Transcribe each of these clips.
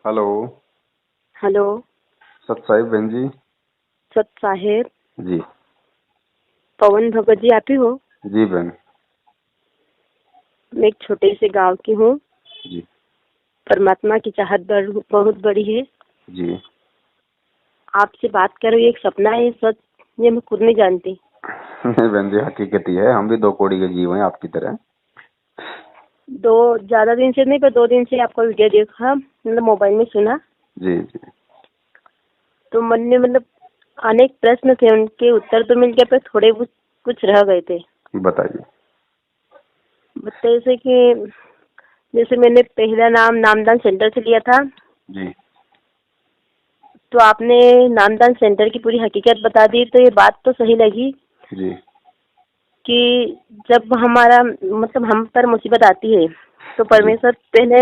Hello. Hello. सत साहिब बहन जी। सत साहेब। जी। पवन भगत जी आप ही हो? जी बहन। मैं एक छोटे से गांव की हूँ। जी। परमात्मा की चाहत बहुत बड़ी है। जी। आपसे बात कर रही हूँ, एक सपना है, सच ये मैं खुद नहीं जानती। नहीं बहन जी, हकीकत ही है, हम भी दो कौड़ी के जीव हैं आपकी तरह। दो ज्यादा दिन से नहीं, पर 2 दिन से आपका वीडियो देखा, मतलब मोबाइल में सुना, जी जी। तो मन में मतलब अनेक प्रश्न थे, उनके उत्तर तो मिल गए पर थोड़े कुछ रह गए थे। बताइए। जैसे कि जैसे मैंने पहला नाम नामदान सेंटर से लिया था, जी। तो आपने नामदान सेंटर की पूरी हकीकत बता दी, तो ये बात तो सही लगी जी। कि जब हमारा मतलब हम पर मुसीबत आती है तो जी। परमेश्वर पहले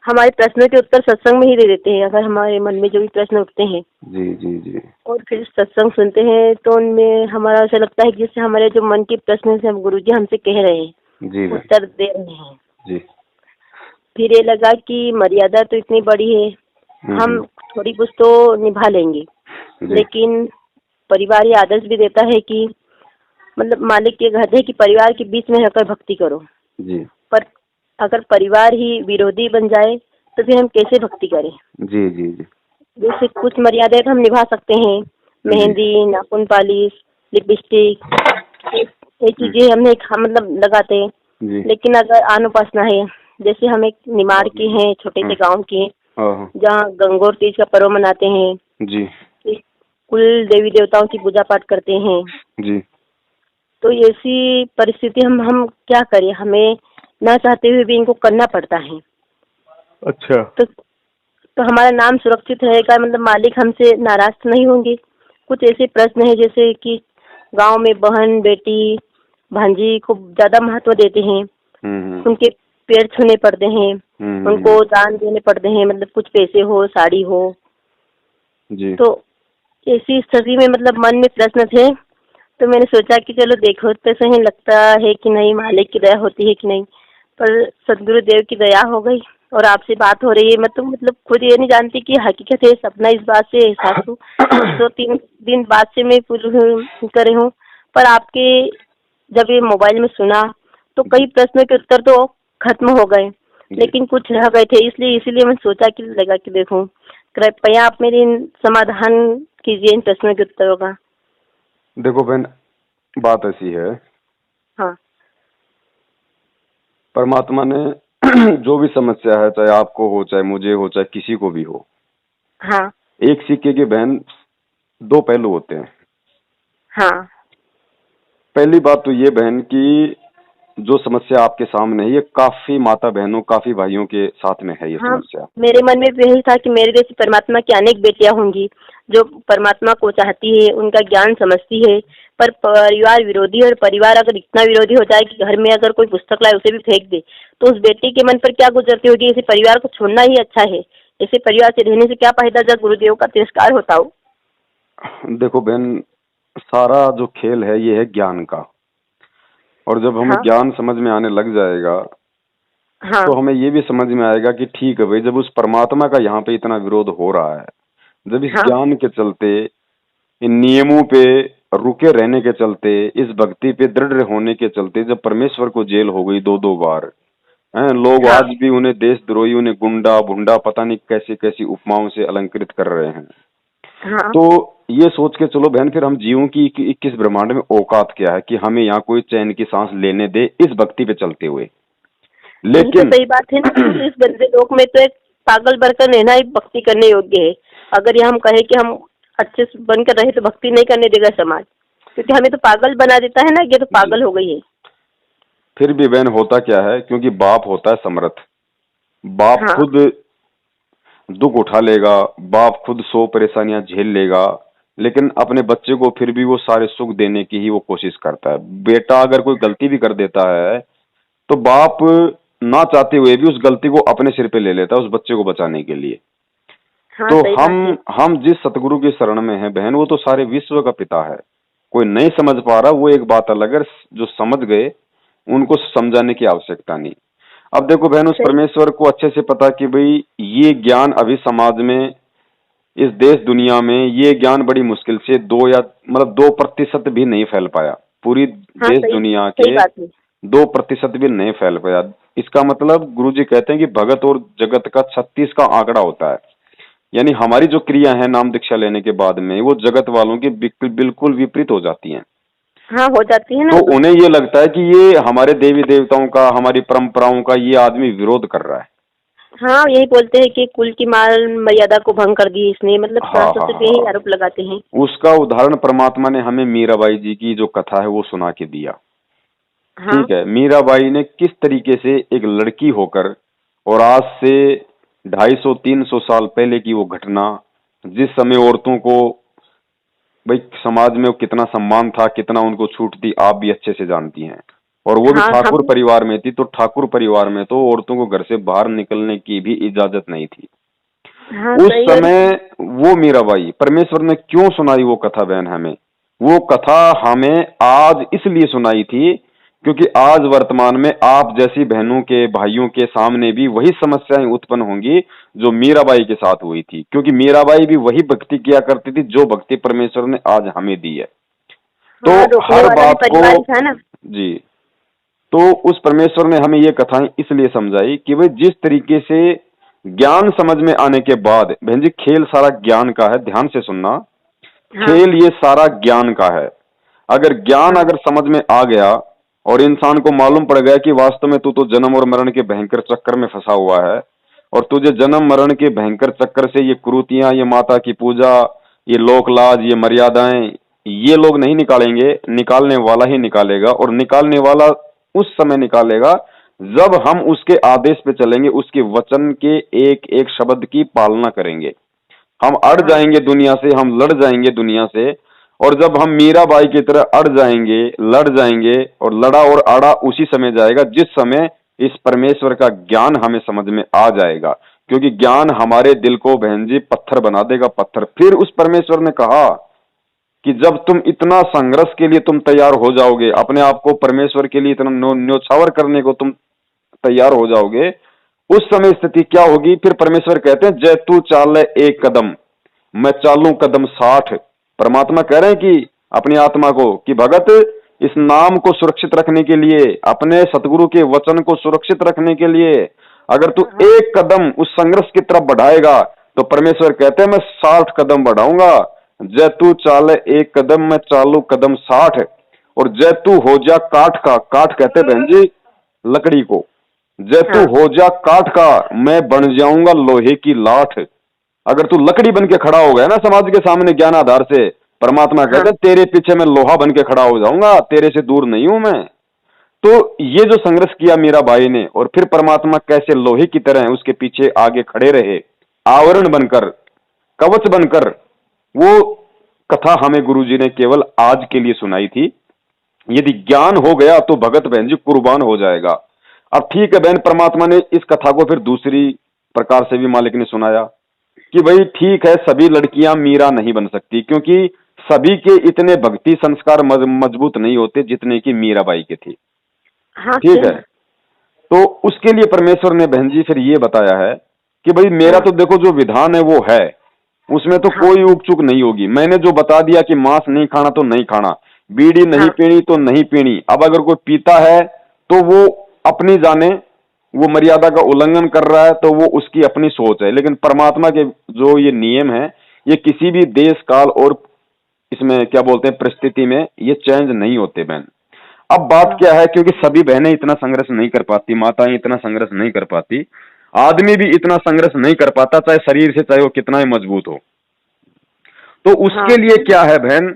हमारे प्रश्नों के उत्तर सत्संग में ही दे देते हैं, अगर हमारे मन में जो भी प्रश्न उठते हैं। जी। जी। जी। और फिर सत्संग सुनते हैं तो उनमें हमारा ऐसा लगता है कि जैसे हमारे जो मन के प्रश्न से हम गुरुजी हमसे कह रहे हैं, जी बहन। उत्तर दे रहे हैं। जी। फिर ये लगा कि मर्यादा तो इतनी बड़ी है, हम थोड़ी कुछ तो निभा लेंगे, जी। लेकिन परिवार ये आदर्श भी देता है कि मतलब मालिक के घर है कि परिवार के बीच में रहकर भक्ति करो। जी। पर अगर परिवार ही विरोधी बन जाए तो फिर हम कैसे भक्ति करें? जी। जी। जी। जैसे कुछ मर्यादाएं तो हम निभा सकते हैं, जी। मेहंदी, नाखून पालिश, लिपस्टिक, ये हम्म, चीजें हमने मतलब लगाते हैं। जी। लेकिन अगर आन उपासना है, जैसे हम एक निमाड़ के हैं, छोटे से गांव के, हाँ। जहाँ गंगोर तीज का पर्व मनाते हैं, जी। इस कुल देवी देवताओं की पूजा पाठ करते हैं। जी। तो ऐसी परिस्थिति हम क्या करें, हमें ना चाहते हुए भी इनको करना पड़ता है। अच्छा। तो हमारा नाम सुरक्षित रहेगा, मतलब मालिक हमसे नाराज तो नहीं होंगे। कुछ ऐसे प्रश्न है जैसे कि गांव में बहन बेटी भांजी को ज्यादा महत्व देते हैं, उनके पैर छूने पड़ते हैं, उनको दान देने पड़ते हैं, मतलब कुछ पैसे हो, साड़ी हो। जी। तो ऐसी स्थिति में मतलब मन में प्रश्न थे, तो मैंने सोचा कि चलो देखो तो सही लगता है कि नहीं, मालिक की दया होती है कि नहीं। पर सदगुरु देव की दया हो गई और आपसे बात हो रही है। मैं तो मतलब खुद ये नहीं जानती कि हकीकत है, सपना इस बात से एहसास हूँ 2-3 दिन बाद से मैं पूरी करे हूँ। पर आपके जब ये मोबाइल में सुना तो कई प्रश्नों के उत्तर तो खत्म हो गए, जी। लेकिन कुछ रह गए थे, इसलिए इसीलिए मैं सोचा कि लगा कि देखूं, कृपया आप मेरी समाधान कीजिए इन प्रश्नों के उत्तरों का। देखो बहन, बात ऐसी है, हाँ। परमात्मा ने जो भी समस्या है, चाहे आपको हो, चाहे मुझे हो, चाहे किसी को भी हो, हाँ। एक सिक्के के बहन दो पहलू होते हैं। हाँ। पहली बात तो ये बहन कि जो समस्या आपके सामने है, ये काफी माता बहनों, काफी भाइयों के साथ में है ये हाँ, समस्या। मेरे मन में भी यही था कि मेरे जैसी परमात्मा की अनेक बेटियां होंगी जो परमात्मा को चाहती है, उनका ज्ञान समझती है, पर परिवार विरोधी, और परिवार अगर इतना विरोधी हो जाए कि घर में अगर कोई पुस्तक लाए उसे भी फेंक दे, तो उस बेटी के मन पर क्या गुजरती होगी। ऐसे परिवार को छोड़ना ही अच्छा है, ऐसे परिवार से रहने से क्या फायदा जब गुरुदेव का तिरस्कार होता हो। देखो बहन, सारा जो खेल है ये है ज्ञान का, और जब हमें हाँ। ज्ञान समझ में आने लग जाएगा हाँ। तो हमें ये भी समझ में आएगा कि ठीक है भाई, जब उस परमात्मा का यहाँ पे इतना विरोध हो रहा है, जब इस हाँ। ज्ञान के चलते, इन नियमों पे रुके रहने के चलते, इस भक्ति पे दृढ़ होने के चलते, जब परमेश्वर को जेल हो गई 2-2 बार, हैं लोग हाँ। आज भी उन्हें देशद्रोही, उन्हें गुंडा भुंडा पता नहीं कैसी कैसी उपमाओं से अलंकृत कर रहे हैं। हाँ। तो ये सोच के चलो बहन, फिर हम जीवों की 21 ब्रह्मांड में औकात क्या है कि हमें यहाँ कोई चैन की सांस लेने दे इस भक्ति पे चलते हुए। यही तो लेकिन सही बात है ना, इस गंदे लोक में तो एक पागल बनकर रहना ही भक्ति करने योग्य है। अगर ये हम कहें कि हम अच्छे से बनकर रहे तो भक्ति नहीं करने देगा समाज, क्योंकि हमें तो पागल बना देता है ना, ये तो जी, पागल हो गई है। फिर भी बहन होता क्या है, क्योंकि बाप होता है समर्थ, बाप हाँ। खुद दुख उठा लेगा, बाप खुद 100 परेशानियां झेल लेगा, लेकिन अपने बच्चे को फिर भी वो सारे सुख देने की ही वो कोशिश करता है। बेटा अगर कोई गलती भी कर देता है तो बाप ना चाहते हुए भी उस गलती को अपने सिर पे ले लेता है उस बच्चे को बचाने के लिए। हाँ, तो सही हम बात है। हम जिस सतगुरु की शरण में हैं बहन, वो तो सारे विश्व का पिता है। कोई नहीं समझ पा रहा वो एक बात अलग है, जो समझ गए उनको समझाने की आवश्यकता नहीं। अब देखो बहन, उस सही। परमेश्वर को अच्छे से पता कि भाई ये ज्ञान अभी समाज में, इस देश दुनिया में ये ज्ञान बड़ी मुश्किल से 2% भी नहीं फैल पाया। पूरी हाँ, देश सही दुनिया सही के बात है। 2% भी नहीं फैल पाया। इसका मतलब गुरुजी कहते हैं कि भगत और जगत का 36 का आंकड़ा होता है। यानी हमारी जो क्रिया है नाम दीक्षा लेने के बाद में, वो जगत वालों की बिल्कुल बिल्कुल विपरीत हो जाती हैं। हाँ, हो जाती है ना। तो उन्हें ये लगता है कि ये हमारे देवी देवताओं का, हमारी परंपराओं का ये आदमी विरोध कर रहा है। हाँ, यही बोलते हैं कि कुल की मान मर्यादा को भंग कर दी इसने, मतलब हाँ शास्त्र हाँ सिर्फ यही हाँ। आरोप लगाते हैं। उसका उदाहरण परमात्मा ने हमें मीराबाई जी की जो कथा है वो सुना के दिया। हाँ। ठीक है, मीराबाई ने किस तरीके से एक लड़की होकर, और आज से 250-300 साल पहले की वो घटना, जिस समय औरतों को भाई समाज में वो कितना सम्मान था, कितना उनको छूट थी, आप भी अच्छे से जानती हैं। और वो भी हाँ, ठाकुर हम। परिवार में थी, तो ठाकुर परिवार में तो औरतों को घर से बाहर निकलने की भी इजाजत नहीं थी। हाँ, उस सही। और समय वो मीराबाई, परमेश्वर ने क्यों सुनाई वो कथा बहन हमें? वो कथा हमें आज इसलिए सुनाई थी क्योंकि आज वर्तमान में आप जैसी बहनों के, भाइयों के सामने भी वही समस्याएं उत्पन्न होंगी जो मीराबाई के साथ हुई थी। क्योंकि मीराबाई भी वही भक्ति किया करती थी जो भक्ति परमेश्वर ने आज हमें दी है। तो हाँ, रोकने हर वाला भी बात को, परिवार ही था ना। जी, तो उस परमेश्वर ने हमें ये कथाएं इसलिए समझाई कि भाई जिस तरीके से ज्ञान समझ में आने के बाद, बहन जी खेल सारा ज्ञान का है, ध्यान से सुनना, हाँ। खेल ये सारा ज्ञान का है। अगर ज्ञान हाँ। अगर समझ में आ गया और इंसान को मालूम पड़ गया कि वास्तव में तू तो जन्म और मरण के भयंकर चक्कर में फंसा हुआ है, और तुझे जन्म मरण के भयंकर चक्कर से ये कुरीतियां, ये माता की पूजा, ये लोक लाज, ये मर्यादाएं, ये लोग नहीं निकालेंगे, निकालने वाला ही निकालेगा। और निकालने वाला उस समय निकालेगा जब हम उसके आदेश पे चलेंगे, उसके वचन के एक एक शब्द की पालना करेंगे। हम अड़ हाँ। जाएंगे दुनिया से, हम लड़ जाएंगे दुनिया से। और जब हम मीराबाई की तरह अड़ जाएंगे, लड़ जाएंगे, और लड़ा और अड़ा उसी समय जाएगा जिस समय इस परमेश्वर का ज्ञान हमें समझ में आ जाएगा। क्योंकि ज्ञान हमारे दिल को बहन जी पत्थर बना देगा, पत्थर। फिर उस परमेश्वर ने कहा कि जब तुम इतना संघर्ष के लिए तुम तैयार हो जाओगे, अपने आप को परमेश्वर के लिए इतना न्योछावर करने को तुम तैयार हो जाओगे, उस समय स्थिति क्या होगी? फिर परमेश्वर कहते हैं, जय तू चाल एक कदम, मैं चालू कदम 60। परमात्मा कह रहे हैं कि अपनी आत्मा को कि भगत, इस नाम को सुरक्षित रखने के लिए, अपने सतगुरु के वचन को सुरक्षित रखने के लिए अगर तू हाँ। एक कदम उस संघर्ष की तरफ बढ़ाएगा, तो परमेश्वर कहते हैं मैं 60 कदम बढ़ाऊंगा। जय तू चाल एक कदम, मैं चालू कदम 60। और जय तू हो जा काठ का, काठ कहते बहन जी लकड़ी को, जय तू हाँ। हो जा काठ का, मैं बन जाऊंगा लोहे की लाठ। अगर तू लकड़ी बन के खड़ा हो गया ना समाज के सामने ज्ञान आधार से, परमात्मा हाँ। कहते हैं तेरे पीछे मैं लोहा बन के खड़ा हो जाऊंगा, तेरे से दूर नहीं हूं मैं। तो ये जो संघर्ष किया मीरा बाई ने, और फिर परमात्मा कैसे लोहे की तरह उसके पीछे आगे खड़े रहे, आवरण बनकर, कवच बनकर, वो कथा हमें गुरुजी ने केवल आज के लिए सुनाई थी। यदि ज्ञान हो गया तो भगत बहन जी कुर्बान हो जाएगा। अब ठीक है बहन, परमात्मा ने इस कथा को फिर दूसरी प्रकार से भी मालिक ने सुनाया कि भाई ठीक है, सभी लड़कियां मीरा नहीं बन सकती, क्योंकि सभी के इतने भक्ति संस्कार मजबूत नहीं होते जितने की मीराबाई के थे। हाँ, ठीक है, सही। तो उसके लिए परमेश्वर ने बहन जी फिर ये बताया है कि भाई मेरा हाँ। तो देखो जो विधान है वो है, उसमें तो हाँ। कोई ऊक चूक नहीं होगी। मैंने जो बता दिया कि मांस नहीं खाना तो नहीं खाना, बीड़ी नहीं हाँ। पीनी तो नहीं पीनी। अब अगर कोई पीता है तो वो अपनी जाने, वो मर्यादा का उल्लंघन कर रहा है तो वो उसकी अपनी सोच है। लेकिन परमात्मा के जो ये नियम है, ये किसी भी देश काल और इसमें क्या बोलते हैं परिस्थिति में ये चेंज नहीं होते बहन। अब बात हाँ। क्या है, क्योंकि सभी बहनें इतना संघर्ष नहीं कर पाती, माताएं इतना संघर्ष नहीं कर पाती, आदमी भी इतना संघर्ष नहीं कर पाता, चाहे शरीर से चाहे वो कितना ही मजबूत हो। तो हाँ। उसके लिए क्या है बहन,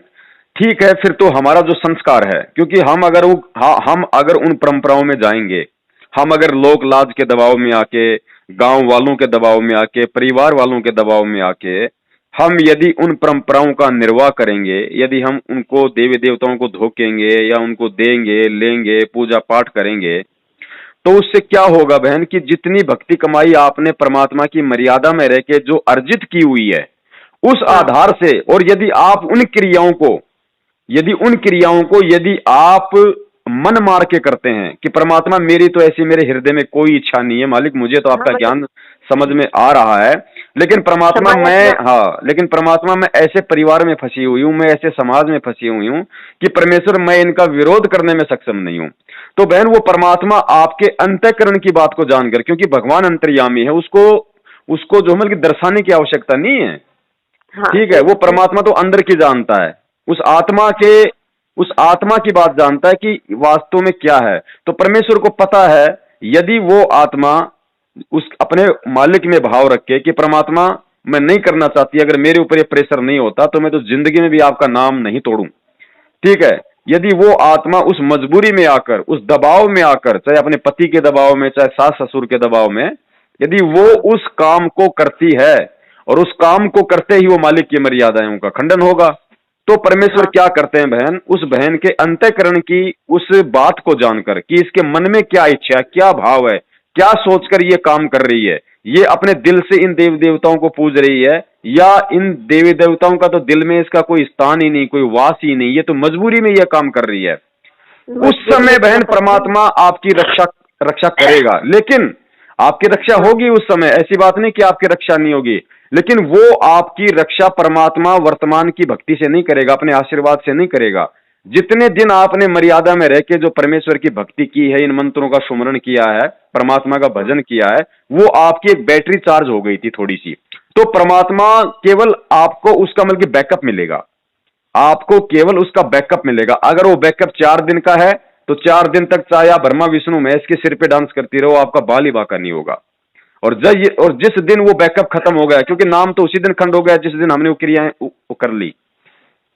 ठीक है, फिर तो हमारा जो संस्कार है, क्योंकि हम अगर उन परंपराओं में जाएंगे, हम अगर लोक लाज के दबाव में आके, गांव वालों के दबाव में आके, परिवार वालों के दबाव में आके, हम यदि उन परंपराओं का निर्वाह करेंगे, यदि हम उनको देवी देवताओं को धोखेंगे या उनको देंगे लेंगे, पूजा पाठ करेंगे, तो उससे क्या होगा बहन कि जितनी भक्ति कमाई आपने परमात्मा की मर्यादा में रह के जो अर्जित की हुई है, उस हाँ। आधार से, और यदि आप उन क्रियाओं को, यदि आप मन मार के करते हैं कि परमात्मा मेरी तो ऐसी मेरे हृदय में कोई इच्छा नहीं है मालिक, मुझे तो हाँ आपका मतलब ज्ञान समझ में आ रहा है, लेकिन परमात्मा मैं, समाज हाँ लेकिन परमात्मा मैं ऐसे परिवार में फंसी हुई हूँ, मैं ऐसे समाज में फंसी हुई हूँ कि परमेश्वर मैं इनका विरोध करने में सक्षम नहीं हूँ। तो बहन वो परमात्मा आपके अंतःकरण की बात को जानकर, क्योंकि भगवान अंतर्यामी है, उसको उसको जो मतलब कि दर्शाने की आवश्यकता नहीं है। हाँ ठीक है, सही वो बात है। परमात्मा तो अंदर की जानता है, उस आत्मा के, उस आत्मा की बात जानता है कि वास्तव में क्या है। तो परमेश्वर को पता है, यदि वो आत्मा उस अपने मालिक में भाव रखे कि परमात्मा मैं नहीं करना चाहती, अगर मेरे ऊपर ये प्रेशर नहीं होता तो मैं तो जिंदगी में भी आपका नाम नहीं तोड़ूं। ठीक है, यदि वो आत्मा उस मजबूरी में आकर, उस दबाव में आकर, चाहे अपने पति के दबाव में, चाहे सास ससुर के दबाव में, यदि वो हाँ उस काम को करती है और उस काम को करते ही वो मालिक की मर्यादाओं का खंडन होगा, तो परमेश्वर हाँ क्या करते हैं बहन, उस बहन के अंतःकरण की उस बात को जानकर कि इसके मन में क्या इच्छा है, क्या भाव है, क्या सोचकर ये काम कर रही है, ये अपने दिल से इन देव देवताओं को पूज रही है या इन देवी देवताओं का तो दिल में इसका कोई स्थान ही नहीं, कोई वास ही नहीं, ये तो मजबूरी में यह काम कर रही है। उस मजबूरी में समय करना बहन पड़ता है। परमात्मा आपकी रक्षा रक्षा करेगा, लेकिन आपकी रक्षा हाँ होगी उस समय, ऐसी बात नहीं कि आपकी रक्षा नहीं होगी, लेकिन वो आपकी रक्षा परमात्मा वर्तमान की भक्ति से नहीं करेगा, अपने आशीर्वाद से नहीं करेगा। जितने दिन आपने मर्यादा में रह के जो परमेश्वर की भक्ति की है, इन मंत्रों का सुमरण किया है, परमात्मा का हाँ भजन किया है, वो आपकी एक बैटरी चार्ज हो गई थी थोड़ी सी, तो परमात्मा केवल आपको उसका मतलब बैकअप मिलेगा, आपको केवल उसका बैकअप मिलेगा। अगर वो बैकअप 4 दिन का है तो 4 दिन तक चाहे आप ब्रह्मा विष्णु महेश के सिर पे डांस करती रहो, आपका बाल ही बाका नहीं होगा। और जिस दिन वो बैकअप खत्म हो गया, क्योंकि नाम तो उसी दिन खंड हो गया जिस दिन हमने वो क्रियाएं वो कर ली,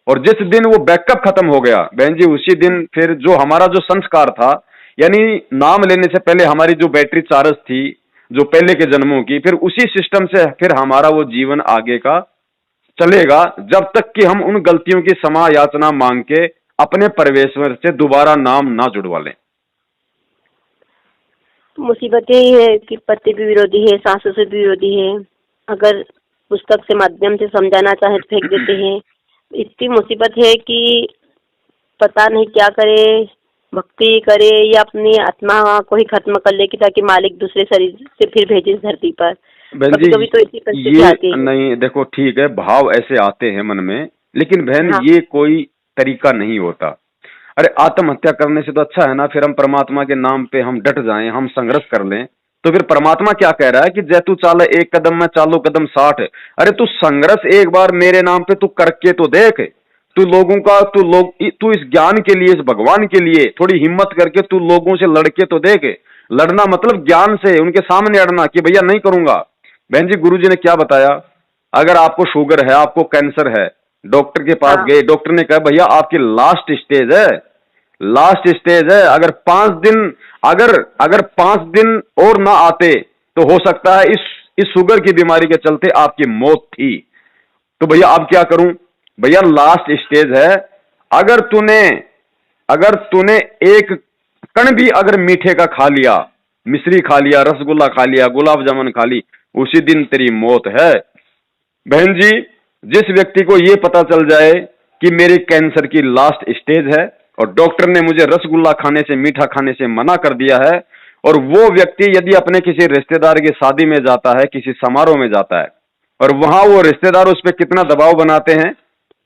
और जिस दिन वो बैकअप खत्म हो गया बहन जी, उसी दिन फिर जो हमारा जो संस्कार था, यानी नाम लेने से पहले हमारी जो बैटरी चार्ज थी, जो पहले के जन्मों की, फिर उसी सिस्टम से फिर हमारा वो जीवन आगे का चलेगा, जब तक कि हम उन गलतियों की क्षमा याचना मांग के अपने परमेश्वर से दोबारा नाम ना जुड़वा लें। मुसीबत यही है कि पति भी विरोधी है, सास ससुर भी विरोधी है। अगर पुस्तक से माध्यम से समझाना चाहे तो फेंक देते हैं। इतनी मुसीबत है कि पता नहीं क्या करे, भक्ति करे या अपनी आत्मा को ही खत्म कर ले कि ताकि मालिक दूसरे शरीर से फिर भेजे इस धरती पर। बहन कभी जी कभी तो ऐसी परिस्थिति ये आती है। नहीं, देखो ठीक है भाव ऐसे आते हैं मन में, लेकिन बहन हाँ ये कोई तरीका नहीं होता। अरे आत्महत्या करने से तो अच्छा है ना, फिर हम परमात्मा के नाम पे हम डट जाएं, हम संघर्ष कर लें। तो फिर परमात्मा क्या कह रहा है कि जय तू चाले एक कदम मैं चालो कदम 60। अरे तू संघर्ष एक बार मेरे नाम पे तू करके तो देख, तू लोगों का, तू इस ज्ञान के लिए, इस भगवान के लिए थोड़ी हिम्मत करके तू लोगों से लड़के तो देख। लड़ना मतलब ज्ञान से उनके सामने अड़ना कि भैया नहीं करूंगा। बहन जी गुरुजी ने क्या बताया, अगर आपको शुगर है, आपको कैंसर है, डॉक्टर के पास हाँ गए, डॉक्टर ने कहा भैया आपकी लास्ट स्टेज है, लास्ट स्टेज है, अगर 5 दिन, अगर अगर 5 दिन और ना आते तो हो सकता है इस शुगर की बीमारी के चलते आपकी मौत थी। तो भैया अब क्या करूं, भैया लास्ट स्टेज है। अगर तूने अगर तूने एक कण भी अगर मीठे का खा लिया, मिश्री खा लिया, रसगुल्ला खा लिया, गुलाब जामुन खा ली, उसी दिन तेरी मौत है। बहन जी जिस व्यक्ति को यह पता चल जाए कि मेरे कैंसर की लास्ट स्टेज है और डॉक्टर ने मुझे रसगुल्ला खाने से, मीठा खाने से मना कर दिया है, और वो व्यक्ति यदि अपने किसी रिश्तेदार की शादी में जाता है, किसी समारोह में जाता है, और वहां वो रिश्तेदार उस पर कितना दबाव बनाते हैं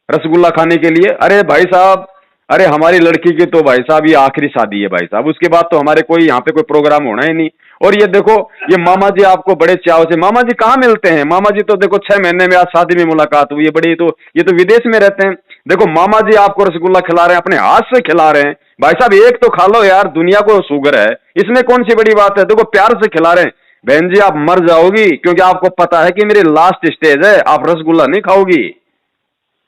रसगुल्ला खाने के लिए, अरे भाई साहब, अरे हमारी लड़की की तो भाई साहब ये आखिरी शादी है भाई साहब, उसके बाद तो हमारे कोई यहाँ पे कोई प्रोग्राम होना ही नहीं। और ये देखो, ये मामा जी आपको बड़े चाव से, मामा जी कहाँ मिलते हैं, मामा जी तो देखो 6 महीने में आज शादी में मुलाकात हुई है, बड़ी तो ये तो विदेश में रहते हैं, देखो मामा जी आपको रसगुल्ला खिला रहे हैं, अपने हाथ से खिला रहे हैं, भाई साहब एक तो खा लो यार, दुनिया को शुगर है, इसमें कौन सी बड़ी बात है, देखो प्यार से खिला रहे हैं। बहन जी आप मर जाओगी, क्योंकि आपको पता है कि मेरी लास्ट स्टेज है, आप रसगुल्ला नहीं खाओगी।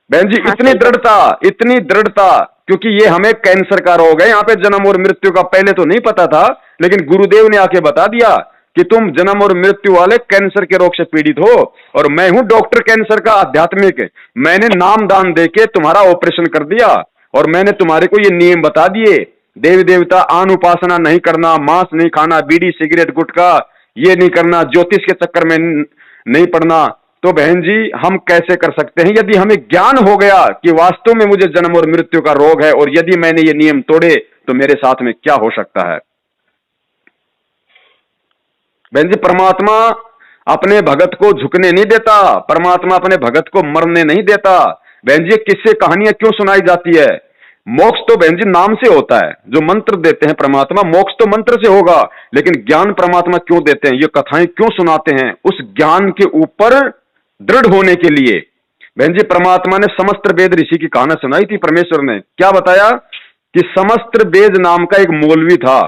बहन जी हाँ इतनी सही बात। दृढ़ता, इतनी दृढ़ता, क्योंकि ये हमें कैंसर का रोग है, यहाँ पे जन्म और मृत्यु का पहले तो नहीं पता था, लेकिन गुरुदेव ने आके बता दिया कि तुम जन्म और मृत्यु वाले कैंसर के रोग से पीड़ित हो, और मैं हूं डॉक्टर कैंसर का आध्यात्मिक, मैंने नाम दान देके तुम्हारा ऑपरेशन कर दिया, और मैंने तुम्हारे को ये नियम बता दिए, देवी देवता आन उपासना नहीं करना, मांस नहीं खाना, बीड़ी सिगरेट गुटखा ये नहीं करना, ज्योतिष के चक्कर में नहीं पड़ना। तो बहन जी हम कैसे कर सकते हैं, यदि हमें ज्ञान हो गया कि वास्तव में मुझे जन्म और मृत्यु का रोग है, और यदि मैंने ये नियम तोड़े तो मेरे साथ में क्या हो सकता है। बहन जी, परमात्मा अपने भगत को झुकने नहीं देता, परमात्मा अपने भगत को मरने नहीं देता। बहन जी, किससे कहानियां क्यों सुनाई जाती है? मोक्ष तो बहन जी नाम से होता है, जो मंत्र देते हैं परमात्मा, मोक्ष तो मंत्र से होगा, लेकिन ज्ञान परमात्मा क्यों देते हैं, ये कथाएं क्यों सुनाते हैं? उस ज्ञान के ऊपर दृढ़ होने के लिए। बहन जी, परमात्मा ने समस्त वेद ऋषि की कहानी सुनाई थी। परमेश्वर ने क्या बताया कि समस्त वेद नाम का एक मौलवी था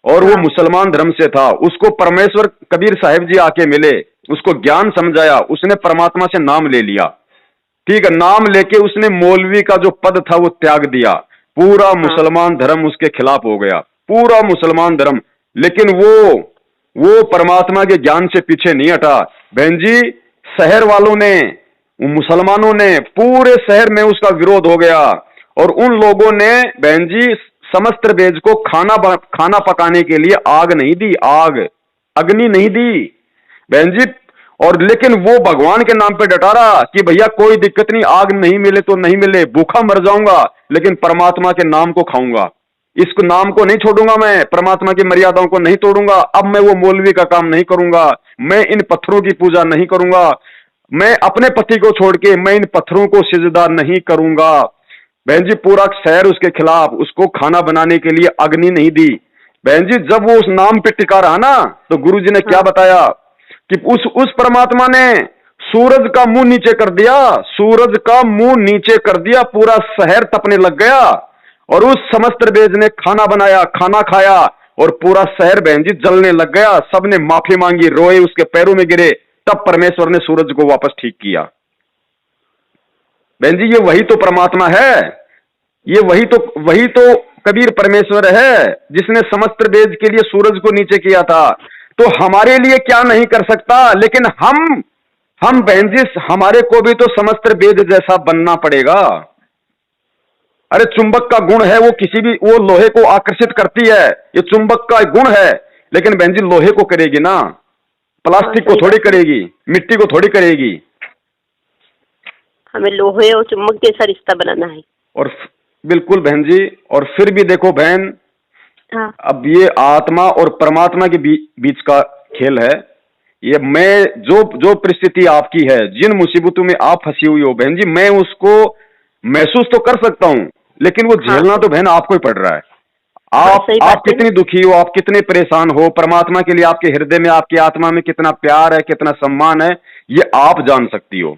और वो मुसलमान धर्म से था। उसको परमेश्वर कबीर साहिब जी आके मिले, उसको ज्ञान समझाया, उसने परमात्मा से नाम ले लिया। ठीक है, नाम लेके उसने मौलवी का जो पद था वो त्याग दिया। पूरा मुसलमान धर्म उसके खिलाफ हो गया, पूरा मुसलमान धर्म। लेकिन वो परमात्मा के ज्ञान से पीछे नहीं हटा। बहन जी, शहर वालों ने, मुसलमानों ने, पूरे शहर में उसका विरोध हो गया और उन लोगों ने बहन जी समस्त वेद को खाना पकाने के लिए आग नहीं दी, आग अग्नि नहीं दी बहन जी। और लेकिन वो भगवान के नाम पे डटा रहा कि भैया कोई दिक्कत नहीं, आग नहीं मिले तो नहीं मिले, भूखा मर जाऊंगा लेकिन परमात्मा के नाम को खाऊंगा, इस नाम को नहीं छोड़ूंगा, मैं परमात्मा की मर्यादाओं को नहीं तोड़ूंगा। अब मैं वो मौलवी का काम नहीं करूंगा, मैं इन पत्थरों की पूजा नहीं करूंगा, मैं अपने पति को छोड़ के मैं इन पत्थरों को सिजदा नहीं करूंगा। बहन जी, पूरा शहर उसके खिलाफ, उसको खाना बनाने के लिए अग्नि नहीं दी। बहन जी, जब वो उस नाम पे टिका रहा ना, तो गुरु जी ने क्या बताया कि उस परमात्मा ने सूरज का मुंह नीचे कर दिया, सूरज का मुंह नीचे कर दिया, पूरा शहर तपने लग गया और उस समस्त वेद ने खाना बनाया, खाना खाया और पूरा शहर बहन जी जलने लग गया। सबने माफी मांगी, रोए, उसके पैरों में गिरे, तब परमेश्वर ने सूरज को वापस ठीक किया। बहन जी, ये वही तो परमात्मा है, ये वही तो कबीर परमेश्वर है जिसने समस्त वेद के लिए सूरज को नीचे किया था। तो हमारे लिए क्या नहीं कर सकता, लेकिन हम बहन जी, हमारे को भी तो समस्त वेद जैसा बनना पड़ेगा। अरे चुंबक का गुण है, वो किसी भी, वो लोहे को आकर्षित करती है, ये चुंबक का गुण है, लेकिन बहन जी लोहे को करेगी ना, प्लास्टिक को थोड़ी करेगी, मिट्टी को थोड़ी करेगी। हमें लोहे और चुंबक जैसा रिश्ता बनाना है। और बिल्कुल बहन जी, और फिर भी देखो बहन, अब ये आत्मा और परमात्मा के बीच का खेल है। ये मैं जो परिस्थिति आपकी है, जिन मुसीबतों में आप फंसी हुई हो बहन जी, मैं उसको महसूस तो कर सकता हूँ, लेकिन वो झेलना तो बहन आपको ही पड़ रहा है। आप कितनी दुखी हो, आप कितने परेशान हो, परमात्मा के लिए आपके हृदय में, आपकी आत्मा में कितना प्यार है, कितना सम्मान है, ये आप जान सकती हो।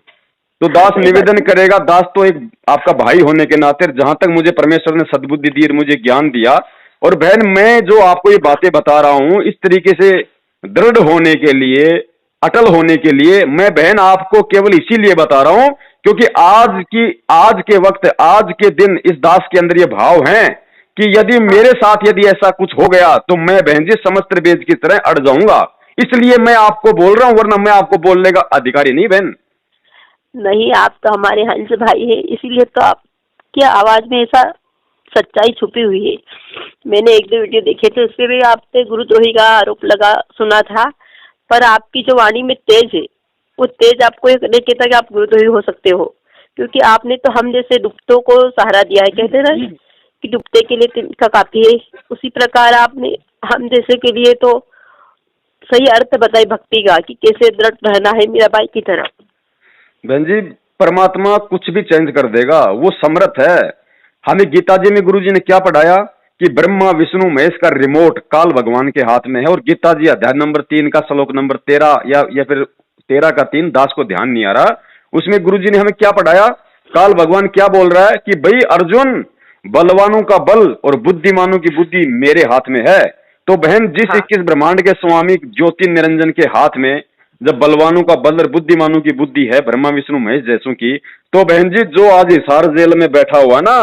तो दास निवेदन करेगा, दास तो एक आपका भाई होने के नाते, जहां तक मुझे परमेश्वर ने सद्बुद्धि दी, मुझे ज्ञान दिया, और बहन मैं जो आपको ये बातें बता रहा हूं, इस तरीके से दृढ़ होने के लिए, अटल होने के लिए, मैं बहन आपको केवल इसीलिए बता रहा हूं क्योंकि आज के वक्त, आज के दिन इस दास के अंदर ये भाव है कि यदि मेरे साथ यदि ऐसा कुछ हो गया तो मैं बहन जी समस्त वेद की तरह अड़ जाऊंगा। इसलिए मैं आपको बोल रहा हूं, वरना मैं आपको बोलने का अधिकारी नहीं बहन। नहीं, आप तो हमारे हंस भाई है, इसीलिए तो आपकी आवाज में ऐसा सच्चाई छुपी हुई है। मैंने एक दो वीडियो देखे थे, उसमें भी आपने गुरुद्रोही का आरोप सुना था, पर आपकी जो वाणी में तेज है, वो तेज आपको ये नहीं कहता कि आप गुरुद्रोही हो सकते हो, क्योंकि आपने तो हम जैसे डूबतों को सहारा दिया है। कहते ना कि डूबते के लिए तिनका काफी है, उसी प्रकार आपने हम जैसे के लिए तो सही अर्थ बताई भक्ति का कि कैसे दृढ़ रहना है मीरा बाई की तरह। बहन जी, परमात्मा कुछ भी चेंज कर देगा, वो समर्थ है। हमें गीता जी में गुरुजी ने क्या पढ़ाया कि ब्रह्मा विष्णु महेश का रिमोट काल भगवान के हाथ में है। और गीता जी अध्याय नंबर 3 का श्लोक नंबर 13 या फिर 13 का 3, दास को ध्यान नहीं आ रहा, उसमें गुरुजी ने हमें क्या पढ़ाया, काल भगवान क्या बोल रहा है कि भाई अर्जुन, बलवानों का बल और बुद्धिमानों की बुद्धि मेरे हाथ में है। तो बहन, जिस 21 ब्रह्मांड के स्वामी ज्योति निरंजन के हाथ में जब बलवानों का बल और बुद्धिमानों की बुद्धि है, ब्रह्मा विष्णु महेश जैसों की, तो बहन जी जो आज हिसार जेल में बैठा हुआ ना,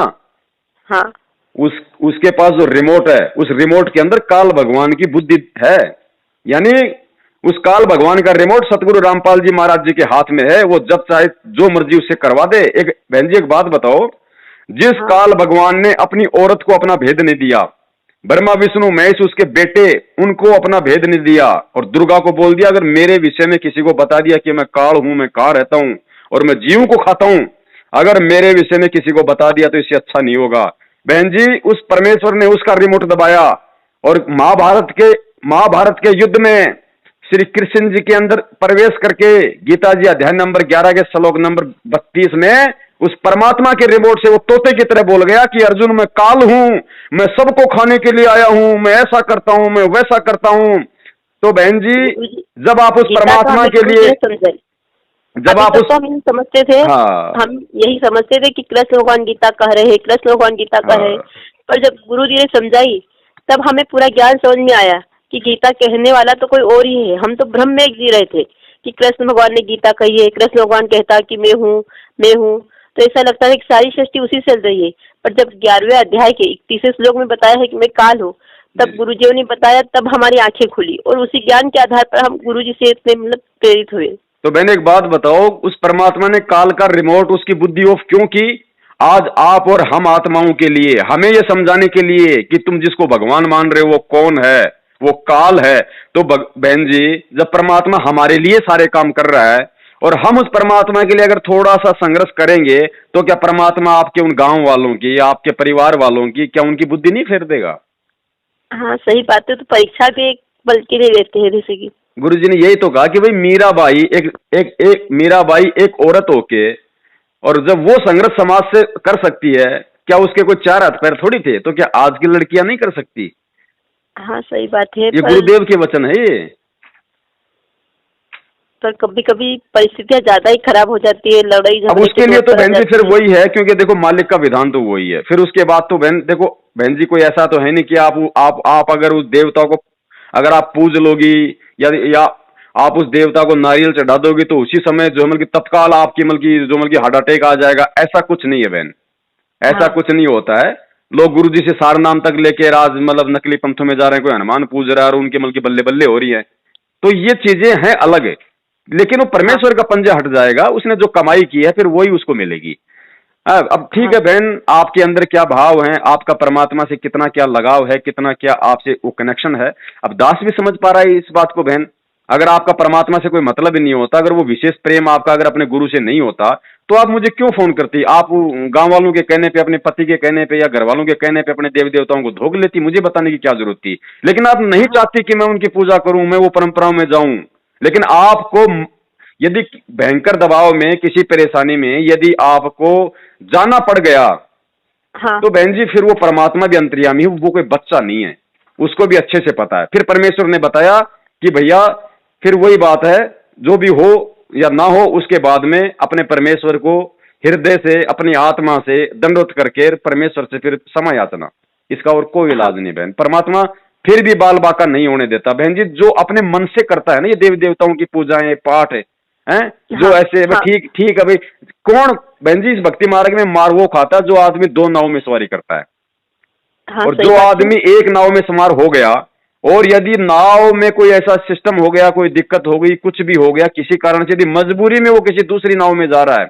हाँ, उसके पास जो रिमोट है, उस रिमोट के अंदर काल भगवान की बुद्धि है। यानी उस काल भगवान का रिमोट सतगुरु रामपाल जी महाराज जी के हाथ में है। वो जब चाहे जो मर्जी उससे करवा दे। एक बहन जी एक बात बताओ, जिस काल भगवान ने अपनी औरत को अपना भेद नहीं दिया, ब्रह्मा विष्णु महेश उसके बेटे, उनको अपना भेद नहीं दिया, और दुर्गा को बोल दिया अगर मेरे विषय में किसी को बता दिया कि मैं काल हूं, मैं कहाँ रहता हूं और मैं जीव को खाता हूं, अगर मेरे विषय में किसी को बता दिया तो इससे अच्छा नहीं होगा। बहन जी उस परमेश्वर ने उसका रिमोट दबाया और महाभारत के युद्ध में श्री कृष्ण जी के अंदर प्रवेश करके गीता जी अध्याय नंबर 11 के श्लोक नंबर 32 में उस परमात्मा के रिमोट से वो तोते की तरह बोल गया कि अर्जुन मैं काल हूं, मैं सबको खाने के लिए आया हूं, मैं ऐसा करता हूं, मैं वैसा करता हूं। तो बहन जी जब आप उस परमात्मा के लिए जब आप उस हम समझते थे, हाँ हम यही समझते थे कि कृष्ण भगवान गीता कह रहे हैं, कृष्ण भगवान गीता कह रहे हैं। पर जब गुरु जी ने समझाई तब हमें पूरा ज्ञान समझ में आया कि गीता कहने वाला तो कोई और ही है। हम तो भ्रम में जी रहे थे कि कृष्ण भगवान ने गीता कही है, कृष्ण भगवान कहता कि मैं हूँ मैं हूँ। तो ऐसा लगता है कि सारी सृष्टि उसी से चल रही है। पर जब 11वें अध्याय के 31वें श्लोक में बताया है कि मैं काल हूँ, तब गुरुजियों ने बताया, तब हमारी आंखें खुली और उसी ज्ञान के आधार पर हम गुरु जी से इतने मतलब प्रेरित हुए। तो बहन एक बात बताओ, उस परमात्मा ने काल का रिमोट उसकी बुद्धि ऑफ क्यों की? आज आप और हम आत्माओं के लिए, हमें यह समझाने के लिए कि तुम जिसको भगवान मान रहे हो वो कौन है, वो काल है। तो बहन जी जब परमात्मा हमारे लिए सारे काम कर रहा है और हम उस परमात्मा के लिए अगर थोड़ा सा संघर्ष करेंगे तो क्या परमात्मा आपके उन गांव वालों की, आपके परिवार वालों की, क्या उनकी बुद्धि नहीं फेर देगा? हाँ सही बात है। तो परीक्षा भी एक पल के लिए लेते हैं, जैसे कि गुरुजी ने यही तो कहा कि भाई मीराबाई एक मीराबाई एक औरत होके, और जब वो संघर्ष समाज से कर सकती है, क्या उसके कोई चार हाथ पैर थोड़ी थे? तो क्या आज की लड़कियां नहीं कर सकती? हाँ सही बात है। ये गुरुदेव के वचन है ये। पर कभी कभी परिस्थितियां ज्यादा ही खराब हो जाती है, लड़ाई अब झगड़े उसके लिए तो बहन जी फिर वही है, क्योंकि देखो मालिक का विधान तो वही है। फिर उसके बाद तो बहन देखो, बहन जी कोई ऐसा तो है नहीं कि आप अगर उस देवता को अगर आप पूज लोगी या आप उस देवता को नारियल चढ़ा दोगी तो उसी समय जो मतलब तत्काल आपकी मतलब हार्ट अटैक आ जाएगा, ऐसा कुछ नहीं है बहन। ऐसा कुछ नहीं होता है। लोग गुरु जी से सार नाम तक लेके आज मतलब नकली पंथों में जा रहे हैं, कोई हनुमान पूज रहा है और उनके मतलब बल्ले बल्ले हो रही है। तो ये चीजें हैं अलग है, लेकिन वो परमेश्वर का पंजा हट जाएगा, उसने जो कमाई की है फिर वही उसको मिलेगी। अब ठीक है बहन, आपके अंदर क्या भाव है, आपका परमात्मा से कितना क्या लगाव है, कितना क्या आपसे वो कनेक्शन है। अब दास भी समझ पा रहा है इस बात को बहन। अगर आपका परमात्मा से कोई मतलब ही नहीं होता, अगर वो विशेष प्रेम आपका अगर अपने गुरु से नहीं होता, तो आप मुझे क्यों फोन करती? आप गांव वालों के कहने पे, अपने पति के कहने पे या घर वालों के कहने पे अपने देवी देवताओं को धोख लेती, मुझे बताने की क्या जरूरत थी? लेकिन आप नहीं चाहती कि मैं उनकी पूजा करूं, मैं वो परंपराओं में जाऊं। लेकिन आपको यदि भयंकर दबाव में, किसी परेशानी में यदि आपको जाना पड़ गया, तो बहन जी फिर वो परमात्मा भी अंतर्यामी है, वो कोई बच्चा नहीं है, उसको भी अच्छे से पता है। फिर परमेश्वर ने बताया कि भैया फिर वही बात है, जो भी हो या ना हो उसके बाद में अपने परमेश्वर को हृदय से, अपनी आत्मा से दंडवत करके परमेश्वर से फिर क्षमा याचना, इसका और कोई इलाज नहीं बहन। परमात्मा फिर भी बाल बाका नहीं होने देता बहन जी। जो अपने मन से करता है ना ये देवी देवताओं की पूजाएं पाठ है, जो ऐसे ठीक ठीक है भाई। कौन बहन जी इस भक्ति मार्ग में मार वो खाता जो आदमी दो नाव में सवारी करता है। और जो आदमी एक नाव में सवार हो गया, और यदि नाव में कोई ऐसा सिस्टम हो गया, कोई दिक्कत हो गई, कुछ भी हो गया किसी कारण से, यदि मजबूरी में वो किसी दूसरी नाव में जा रहा है,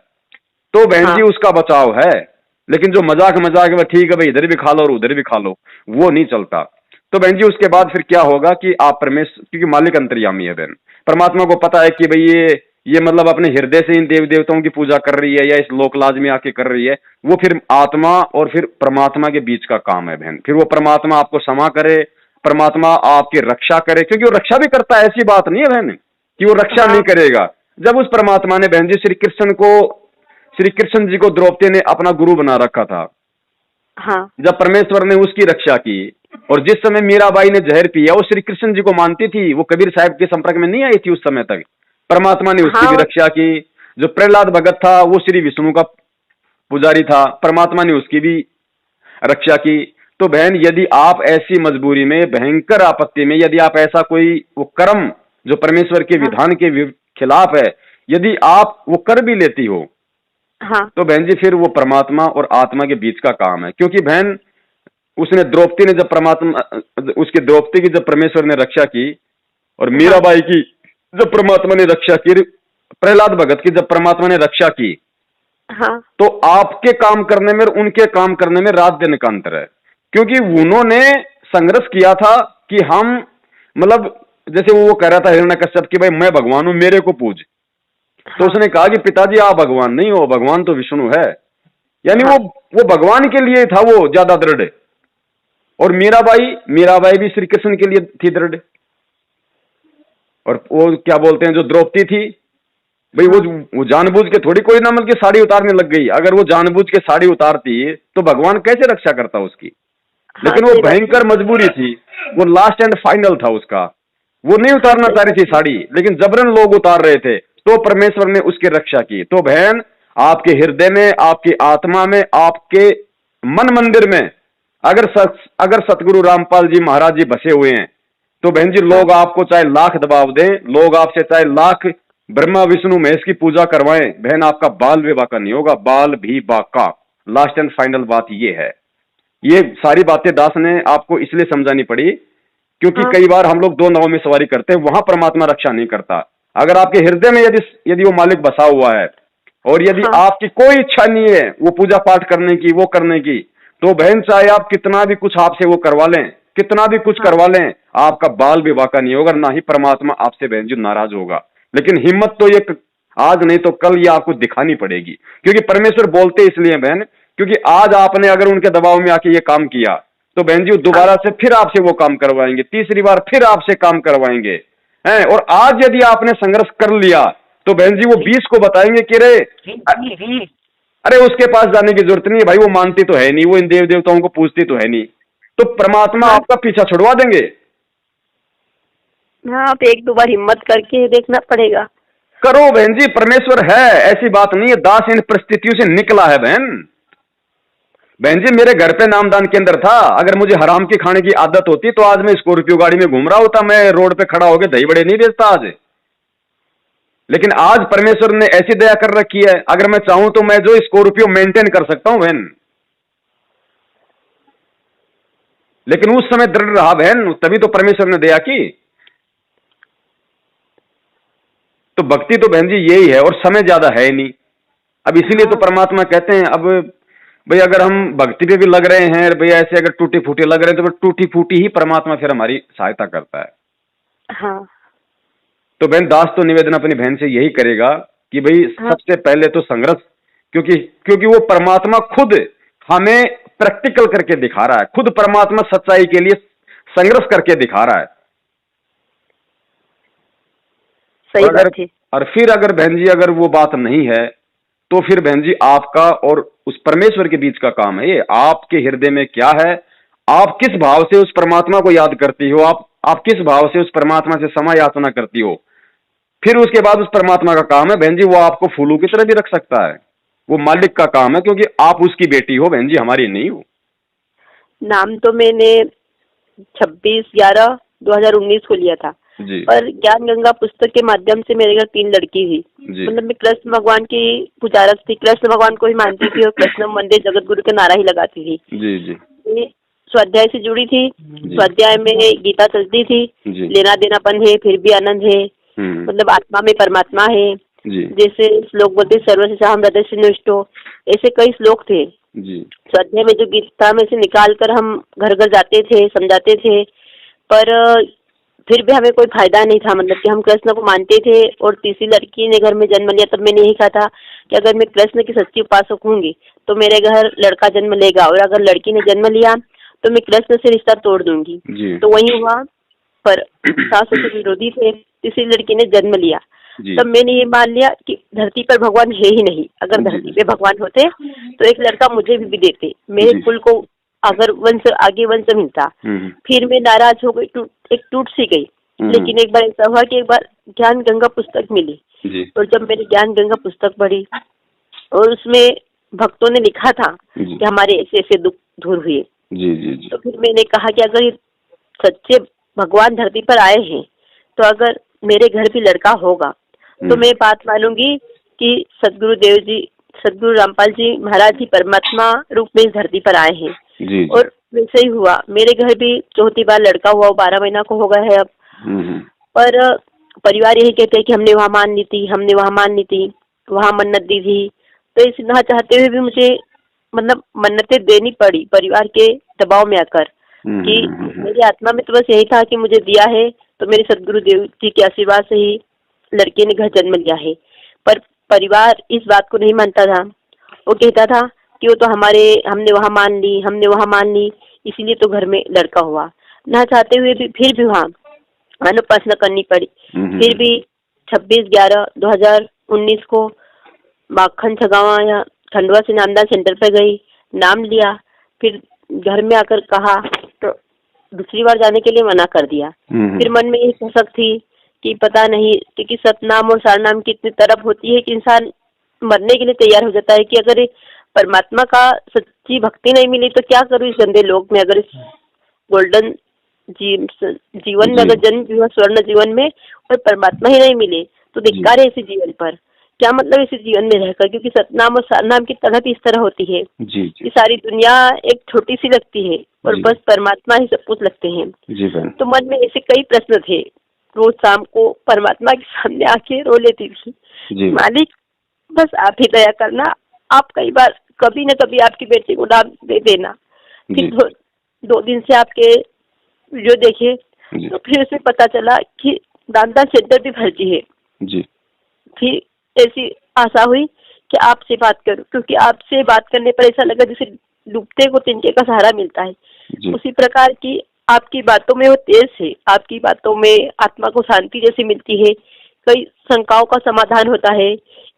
तो बहन जी उसका बचाव है। लेकिन जो मजाक में ठीक है भाई इधर भी खा लो और उधर भी खा लो, वो नहीं चलता। तो बहन जी उसके बाद फिर क्या होगा कि आप परमेश्वर, क्योंकि मालिक अंतर्यामी है बहन, परमात्मा को पता है कि भाई ये मतलब अपने हृदय से इन देव देवताओं की पूजा कर रही है या इस लोकलाज में आके कर रही है, वो फिर आत्मा और फिर परमात्मा के बीच का काम है बहन। फिर वो परमात्मा आपको क्षमा करे, परमात्मा आपकी रक्षा करे, क्योंकि वो रक्षा भी करता है, ऐसी बात नहीं है बहन कि वो रक्षा नहीं करेगा। जब उस परमात्मा ने बहन जी श्री कृष्ण जी को द्रौपदी ने अपना गुरु बना रखा था, जब परमेश्वर ने उसकी रक्षा की, और जिस समय मीराबाई ने जहर पिया वो श्री कृष्ण जी को मानती थी, वो कबीर साहब के संपर्क में नहीं आई थी उस समय तक, परमात्मा ने उसकी भी रक्षा की। जो प्रहलाद भगत था वो श्री विष्णु का पुजारी था, परमात्मा ने उसकी भी रक्षा की। तो बहन यदि आप ऐसी मजबूरी में, भयंकर आपत्ति में, यदि आप ऐसा कोई वो कर्म जो परमेश्वर के विधान के खिलाफ है, यदि आप वो कर भी लेती हो, तो बहन जी फिर वो परमात्मा और आत्मा के बीच का काम है। क्योंकि बहन उसने द्रौपदी ने जब द्रौपदी की जब परमेश्वर ने रक्षा की, और मीराबाई की जब परमात्मा ने रक्षा की, प्रहलाद भगत की जब परमात्मा ने रक्षा की, तो आपके काम करने में और उनके काम करने में रात दिन का अंतर है। क्योंकि उन्होंने संघर्ष किया था कि हम मतलब जैसे वो कह रहा था हिरण्यकश्यप कि भाई मैं भगवान हूं, मेरे को पूज। तो उसने कहा कि पिताजी आप भगवान नहीं हो, भगवान तो विष्णु है। यानी हाँ। वो भगवान के लिए था वो ज्यादा दृढ़, और मीराबाई भी श्री कृष्ण के लिए थी दृढ़। और वो क्या बोलते हैं जो द्रौपदी थी भाई, हाँ। वो जानबूझ के थोड़ी कोई नामल की साड़ी उतारने लग गई। अगर वो जानबूझ के साड़ी उतारती तो भगवान कैसे रक्षा करता उसकी। हाँ, लेकिन वो सही बात है। भयंकर मजबूरी थी, वो लास्ट एंड फाइनल था उसका। वो नहीं हाँ, उतारना सही चाह रही बात थी है। साड़ी, लेकिन जबरन लोग उतार रहे थे, तो परमेश्वर ने उसकी रक्षा की। तो बहन, आपके हृदय में, आपकी आत्मा में, आपके मन मंदिर में अगर सतगुरु रामपाल जी महाराज जी बसे हुए हैं, तो बहन जी हाँ। लोग आपको चाहे लाख दबाव दें, लोग आपसे चाहे लाख ब्रह्मा विष्णु महेश की पूजा करवाएं, बहन आपका बाल विवाह का नहीं होगा, बाल भी बाका। लास्ट एंड फाइनल बात ये है। ये सारी बातें दास ने आपको इसलिए समझानी पड़ी क्योंकि हाँ। कई बार हम लोग दो नावों में सवारी करते हैं, वहां परमात्मा रक्षा नहीं करता। अगर आपके हृदय में यदि वो मालिक बसा हुआ है, और यदि हाँ। आपकी कोई इच्छा नहीं है वो पूजा पाठ करने की, वो करने की, तो बहन चाहे आप कितना भी कुछ आपसे वो करवा लें, कितना भी कुछ हाँ। करवा लें, आपका बाल विवाह का नहीं होगा, ना ही परमात्मा आपसे बहन जी नाराज होगा। लेकिन हिम्मत तो ये आज नहीं तो कल ये आपको दिखानी पड़ेगी, क्योंकि परमेश्वर बोलते इसलिए बहन, क्योंकि आज आपने अगर उनके दबाव में आके ये काम किया, तो बहन जी हाँ। दोबारा से फिर आपसे वो काम करवाएंगे, तीसरी बार फिर आपसे काम करवाएंगे हैं। और आज यदि आपने संघर्ष कर लिया, तो बहन जी वो 20 को बताएंगे कि रे अरे उसके पास जाने की जरूरत नहीं है भाई, वो मानती तो है नहीं, वो इन देव देवताओं को पूजती तो है नहीं। तो परमात्मा हाँ। आपका पीछा छुड़वा देंगे। हाँ, आप एक दो बार हिम्मत करके देखना पड़ेगा। करो बहन जी, परमेश्वर है, ऐसी बात नहीं है। दास इन परिस्थितियों से निकला है बहन। बहन जी मेरे घर पे नामदान केंद्र था, अगर मुझे हराम की खाने की आदत होती तो आज मैं स्कॉर्पियो गाड़ी में घूम रहा होता, मैं रोड पे खड़ा होकर दही बड़े नहीं बेचता आज। लेकिन आज परमेश्वर ने ऐसी दया कर रखी है, अगर मैं चाहूं तो मैं जो स्कॉर्पियो मेंटेन कर सकता हूं बहन। लेकिन उस समय दृढ़ रहा बहन, तभी तो परमेश्वर ने दया की। तो भक्ति तो बहन जी यही है, और समय ज्यादा है नहीं। अब इसीलिए तो हाँ। परमात्मा कहते हैं, अब भाई अगर हम भक्ति पे भी लग रहे हैं भाई, ऐसे अगर टूटी फूटी लग रहे हैं, तो फिर टूटी फूटी ही परमात्मा फिर हमारी सहायता करता है। हाँ। तो बहन दास तो निवेदन अपनी बहन से यही करेगा कि भाई हाँ। सबसे पहले तो संघर्ष, क्योंकि वो परमात्मा खुद हमें प्रैक्टिकल करके दिखा रहा है, खुद परमात्मा सच्चाई के लिए संघर्ष करके दिखा रहा है। सही और बात है। फिर अगर बहन जी अगर वो बात नहीं है, तो फिर बहन जी आपका और उस परमेश्वर के बीच का काम है ये। आपके हृदय में क्या है, आप किस भाव से उस परमात्मा को याद करती हो, आप किस भाव से उस परमात्मा से समय याचना करती हो, फिर उसके बाद उस परमात्मा का काम है बहन जी, वो आपको फूलों की तरह भी रख सकता है। वो मालिक का काम है, क्योंकि आप उसकी बेटी हो बहन जी, हमारी नहीं हो। नाम तो मैंने 26/11/2019 को लिया था, जी पर ज्ञान गंगा पुस्तक के माध्यम से मेरे घर 3 लड़की थी। जी मतलब मैं कृष्ण भगवान की पुजारक थी, कृष्ण भगवान को ही मानती थी और कृष्ण मंदिर जगत गुरु के नारा ही लगाती थी। जी जी मैं स्वाध्याय से जुड़ी थी, जी स्वाध्याय में गीता चलती थी, जी लेना देना बंद है फिर भी आनंद है, मतलब आत्मा में परमात्मा है। जी जैसे श्लोक बोलते सर्वशिषा हम हृदय से निष्ठो, ऐसे कई श्लोक थे। जी स्वाध्याय में जो गीता में से निकाल कर हम घर घर जाते थे, समझाते थे, पर फिर भी हमें कोई फायदा नहीं था। मतलब कि हम कृष्ण को मानते थे, और तीसरी लड़की ने घर में जन्म लिया तब मैंने यही कहा था कि अगर मैं कृष्ण की सच्ची उपासक होंगी तो मेरे घर लड़का जन्म लेगा, और अगर लड़की ने जन्म लिया तो मैं कृष्ण से रिश्ता तोड़ दूंगी। तो वही हुआ, पर सास ससुर विरोधी थे, तीसरी लड़की ने जन्म लिया। तब मैंने ये मान लिया कि धरती पर भगवान है ही नहीं। अगर धरती पे भगवान होते तो एक लड़का मुझे भी देते, मेरे कुल को अगर वंश आगे वंश मिलता। फिर मैं नाराज हो गई, टूट सी गई। लेकिन एक बार ऐसा हुआ कि एक बार ज्ञान गंगा पुस्तक मिली, और जब मैंने ज्ञान गंगा पुस्तक पढ़ी और उसमें भक्तों ने लिखा था कि हमारे ऐसे ऐसे दुख दूर हुए, तो फिर मैंने कहा कि अगर ये सच्चे भगवान धरती पर आए हैं, तो अगर मेरे घर भी लड़का होगा तो मैं बात मानूंगी कि सदगुरु रामपाल जी महाराज जी परमात्मा रूप में इस धरती पर आए हैं। और वैसे ही हुआ, मेरे घर भी चौथी बार लड़का हुआ, 12 महीना को हो गया है अब। पर परिवार यही कहते हैं कि हमने वहाँ मान ली थी, वहाँ मन्नत दी थी। तो इस ना चाहते हुए भी मुझे मतलब मन्नतें देनी पड़ी परिवार के दबाव में आकर, कि मेरी आत्मा में तो बस यही था कि मुझे दिया है तो मेरे सदगुरु देव जी के आशीर्वाद से ही लड़के ने घर जन्म लिया है। पर परिवार इस बात को नहीं मानता था। वो कहता था कि वो तो हमने वहाँ मान ली, इसीलिए तो घर में लड़का हुआ। ना चाहते हुए भी फिर भी वहाँ अनुपासना करनी पड़ी। फिर भी 26/11/2019 को माखन छगावा या खंडवा से नामदान सेंटर पे गई, नाम लिया, फिर घर में आकर कहा तो दूसरी बार जाने के लिए मना कर दिया। फिर मन में यही कसक थी कि पता नहीं, क्योंकि सतनाम और सारनाम की इतनी तरफ होती है कि इंसान मरने के लिए तैयार हो जाता है कि अगर परमात्मा का सच्ची भक्ति नहीं मिली तो क्या करूँ इस गंदे लोक में, अगर इस गोल्डन जीवन में अगर जन्म जीवन स्वर्ण जीवन में और परमात्मा ही नहीं मिले तो धिक्कार है इसी जीवन पर। क्या मतलब इसी जीवन में रहकर, क्योंकि सतनाम और सारनाम की तड़प इस तरह होती है कि सारी दुनिया एक छोटी सी लगती है और बस परमात्मा ही सब कुछ लगते हैं। तो मन में ऐसे कई प्रश्न थे। रोज शाम को परमात्मा के सामने आके रो लेती थी, मालिक बस आप ही दया करना, आप कई बार कभी न कभी आपकी बेटी को नाम दे देना। फिर 2 दिन से आपके वीडियो देखे तो फिर उसमें पता चला कि नामदान सेंटर भी फर्जी है। फिर ऐसी आशा हुई कि आपसे बात करूं, क्योंकि आपसे बात करने पर ऐसा लगा जैसे डूबते को तिनके का सहारा मिलता है। उसी प्रकार की आपकी बातों में वो तेज है, आपकी बातों में आत्मा को शांति जैसी मिलती है, कई शंकाओं का समाधान होता है।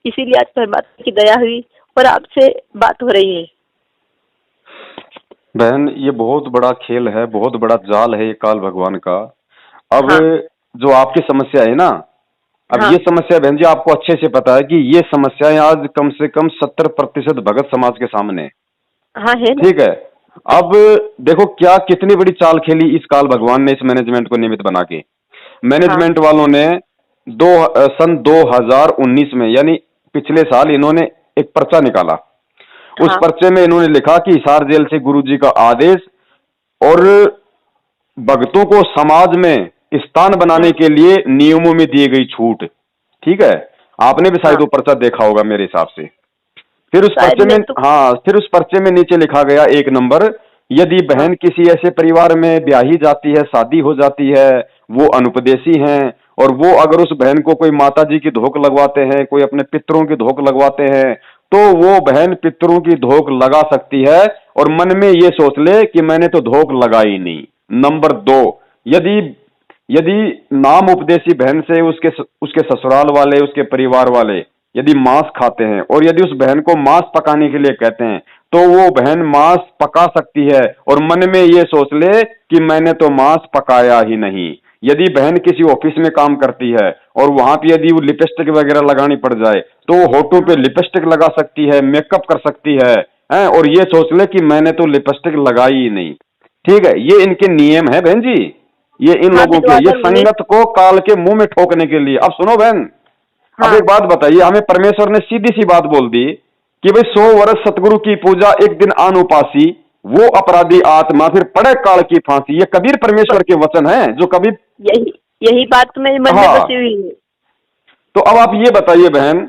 इसीलिए आज परमात्मा की दया हुई और आपसे बात हो रही है। बहन, ये बहुत बड़ा खेल है, बहुत बड़ा जाल है ये काल भगवान का। अब जो आपकी समस्या है ना, अब ये समस्या बहन जी आपको अच्छे से पता है कि ये समस्याएं आज कम से कम 70% भगत समाज के सामने है। ठीक है। अब देखो क्या कितनी बड़ी चाल खेली इस काल भगवान ने, इस मैनेजमेंट को निमित्त बना के। मैनेजमेंट वालों ने सन 2019 में यानी पिछले साल इन्होंने एक पर्चा निकाला। उस पर्चे में इन्होंने लिखा कि हिसार जेल से गुरुजी का आदेश और भक्तों को समाज में स्थान बनाने के लिए नियमों में दी गई छूट। ठीक है, आपने भी शायद वो पर्चा देखा होगा मेरे हिसाब से। फिर उस पर्चे में फिर उस पर्चे में नीचे लिखा गया 1 नंबर, यदि बहन किसी ऐसे परिवार में ब्याही जाती है, शादी हो जाती है, वो अनुपदेशी हैं और वो अगर उस बहन को कोई माता जी की धोख लगवाते हैं, कोई अपने पितरों की धोख लगवाते हैं, तो वो बहन पितरों की धोख लगा सकती है और मन में ये सोच ले कि मैंने तो धोख लगाई नहीं। नंबर 2, यदि नाम उपदेशी बहन से उसके ससुराल वाले, उसके परिवार वाले यदि मांस खाते हैं और यदि उस बहन को मांस पकाने के लिए कहते हैं तो वो बहन मांस पका सकती है और मन में ये सोच ले कि मैंने तो मांस पकाया ही नहीं। यदि बहन किसी ऑफिस में काम करती है और वहां पे यदि वो लिपस्टिक वगैरह लगानी पड़ जाए तो वो होठों पे लिपस्टिक लगा सकती है, मेकअप कर सकती है, और ये सोच ले कि मैंने तो लिपस्टिक लगाई ही नहीं। ठीक है, ये इनके नियम है बहन जी, ये इन लोगों के, ये संगत को काल के मुंह में ठोकने के लिए। अब सुनो बहन, अब एक बात बताइए, हमें परमेश्वर ने सीधी सी बात बोल दी कि भाई 100 वर्ष सतगुरु की पूजा, एक दिन आन उपासी, वो अपराधी आत्मा फिर पड़े काल की फांसी। ये कबीर परमेश्वर के वचन हैं जो कभी यही बात तो मेरे मन में बसी हुई है। तो अब आप ये बताइए बहन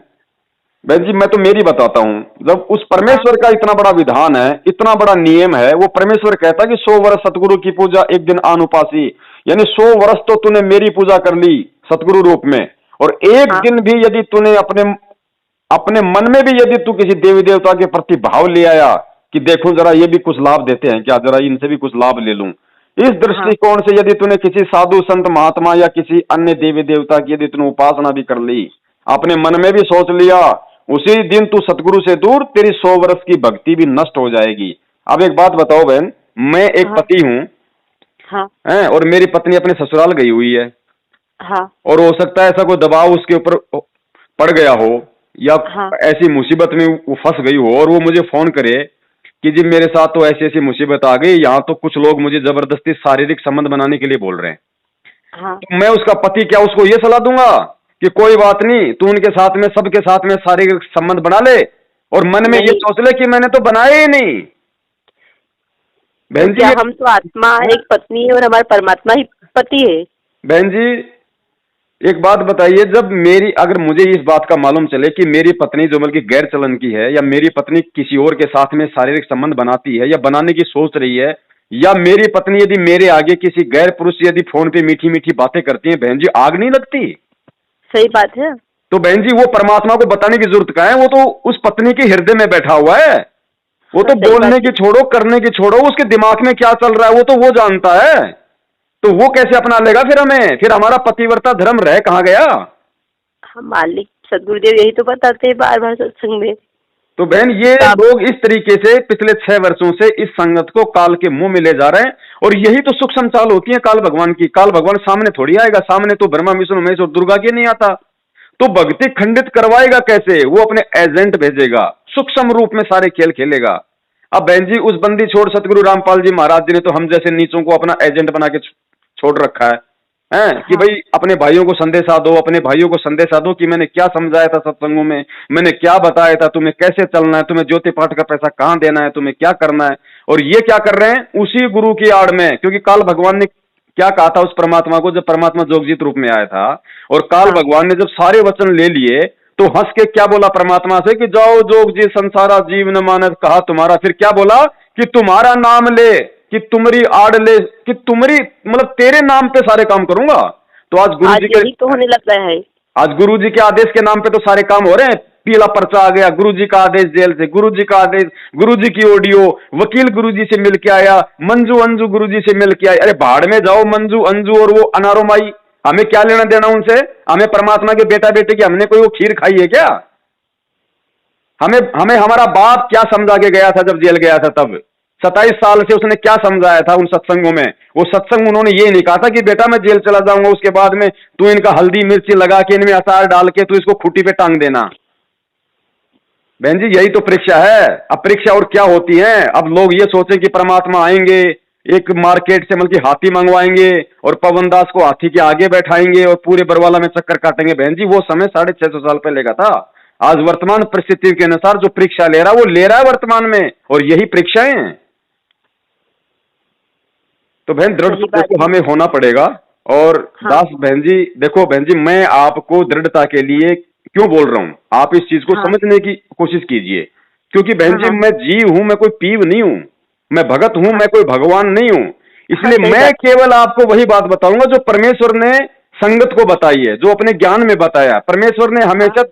जी, मैं तो मेरी बताता हूं, जब उस परमेश्वर का इतना बड़ा विधान है, इतना बड़ा नियम है, वो परमेश्वर कहता है कि 100 वर्ष सतगुरु की पूजा, एक दिन आन उपासी, यानी 100 वर्ष तो तूने मेरी पूजा कर ली सतगुरु रूप में, और एक दिन भी यदि तूने अपने मन में भी यदि तू किसी देवी देवता के प्रति भाव ले आया कि देखो जरा ये भी कुछ लाभ देते हैं क्या, जरा इनसे भी कुछ लाभ ले लूं, इस दृष्टिकोण से यदि तूने किसी साधु संत महात्मा या किसी अन्य देवी देवता की यदि तूने उपासना भी कर ली, अपने मन में भी सोच लिया, उसी दिन तू सतगुरु से दूर, तेरी 100 वर्ष की भक्ति भी नष्ट हो जाएगी। अब एक बात बताओ बहन, मैं एक पति हूं और मेरी पत्नी अपने ससुराल गई हुई है, और हो सकता है ऐसा कोई दबाव उसके ऊपर पड़ गया हो या ऐसी मुसीबत में वो फंस गई हो और वो मुझे फोन करे कि जी मेरे साथ तो ऐसी ऐसी मुसीबत आ गई, यहाँ तो कुछ लोग मुझे जबरदस्ती शारीरिक संबंध बनाने के लिए बोल रहे हैं। तो मैं उसका पति क्या उसको ये सलाह दूंगा कि कोई बात नहीं, तू उनके साथ में, सबके साथ में शारीरिक संबंध बना ले, और मन में ये सोच ले कि मैंने तो बनाया ही नहीं। बहन जी, हम तो आत्मा एक पत्नी है और हमारा परमात्मा ही पति है। बहन जी एक बात बताइए, जब अगर मुझे इस बात का मालूम चले कि मेरी पत्नी जो बल्कि गैर चलन की है, या मेरी पत्नी किसी और के साथ में शारीरिक संबंध बनाती है या बनाने की सोच रही है, या मेरी पत्नी यदि मेरे आगे किसी गैर पुरुष यदि फोन पे मीठी मीठी बातें करती है, बहन जी आग नहीं लगती? सही बात है। तो बहन जी वो परमात्मा को बताने की जरूरत क्या है, वो तो उस पत्नी के हृदय में बैठा हुआ है, वो तो हाँ, सही बोलने बात की है। छोड़ो, करने की छोड़ो, उसके दिमाग में क्या चल रहा है वो तो वो जानता है। तो वो कैसे अपना लेगा फिर हमें? फिर हमारा पतिव्रता धर्म रह कहाँ गया? हम मालिक सदगुरुदेव यही तो बताते हैं बार बार सत्संग में। तो बहन ये तो आप लोग इस तरीके से पिछले 6 वर्षों से इस संगत को काल के मुंह में ले जा रहे हैं। और यही तो सुख संचाल होती है काल भगवान की। काल भगवान सामने थोड़ी आएगा, सामने तो ब्रह्मा विष्णु महेश और दुर्गा के नहीं आता। तो भक्ति खंडित करवाएगा कैसे? वो अपने एजेंट भेजेगा, सूक्ष्म रूप में सारे खेल खेलेगा। अब बहन जी उस बंदी छोड़ सतगुरु रामपाल जी महाराज जी ने तो हम जैसे नीचों को अपना एजेंट बना के छोड़ रखा है हैं कि हाँ, भाई अपने भाइयों को संदेशा दो, अपने भाइयों को संदेशा दो कि मैंने क्या समझाया था सत्संगों में, मैंने क्या बताया था, तुम्हें कैसे चलना है, तुम्हें ज्योति पाठ का पैसा कहां देना है, तुम्हें क्या करना है। और ये क्या कर रहे हैं? उसी गुरु की आड़ में, क्योंकि काल भगवान ने क्या कहा था उस परमात्मा को जब परमात्मा जोगजीत रूप में आया था, और काल हाँ, भगवान ने जब सारे वचन ले लिए तो हंस के क्या बोला परमात्मा से कि जाओ जोग जी संसारा जीव न मानस कहा तुम्हारा। फिर क्या बोला कि तुम्हारा नाम ले, कि तुम्हारी आड़ ले, कि तुम्हारी मतलब तेरे नाम पे सारे काम करूंगा। तो आज गुरु जी आज के यही तो होने लग रहा है। आज गुरु जी के आदेश के नाम पे तो सारे काम हो रहे हैं। पीला पर्चा आ गया, गुरु जी का आदेश जेल से, गुरु जी का आदेश, गुरु जी की ऑडियो, वकील गुरु जी से मिल के आया, मंजू अंजू गुरु जी से मिल के आई। अरे भाड़ में जाओ मंजू अंजू और वो अनारो माई, हमें क्या लेना देना उनसे? हमें परमात्मा के बेटा बेटे की हमने कोई वो खीर खाई है क्या? हमें हमें हमारा बाप क्या समझा के गया था जब जेल गया था तब? 27 साल से उसने क्या समझाया था उन सत्संगों में? वो सत्संग उन्होंने ये नहीं कहा था कि बेटा मैं जेल चला जाऊंगा, उसके बाद में तू इनका हल्दी मिर्ची लगा के इनमें अचार डाल के तू इसको खूंटी पे टांग देना। बहन जी यही तो परीक्षा है। अब परीक्षा और क्या होती है? अब लोग ये सोचे कि परमात्मा आएंगे, एक मार्केट से मतलब कि हाथी मंगवाएंगे और पवन दास को हाथी के आगे बैठाएंगे और पूरे बरवाला में चक्कर काटेंगे। बहन जी वो समय 650 साल पहले का था। आज वर्तमान परिस्थिति के अनुसार जो परीक्षा ले रहा है वो ले रहा है वर्तमान में, और यही परीक्षाएं हैं। तो बहन दृढ़ सही बात देखो है। हमें होना पड़ेगा। और हाँ, दास बहन जी देखो, बहन जी मैं आपको दृढ़ता के लिए क्यों बोल रहा हूं, आप इस चीज को हाँ, समझने की कोशिश कीजिए। क्योंकि बहन हाँ, जी हाँ, मैं जीव हूं, मैं कोई पीव नहीं हूं, मैं भगत हूं, हाँ, मैं कोई भगवान नहीं हूं। हाँ, इसलिए सही मैं बात है। केवल आपको वही बात बताऊंगा जो परमेश्वर ने संगत को बताई है, जो अपने ज्ञान में बताया। परमेश्वर ने हाँ, हमेशा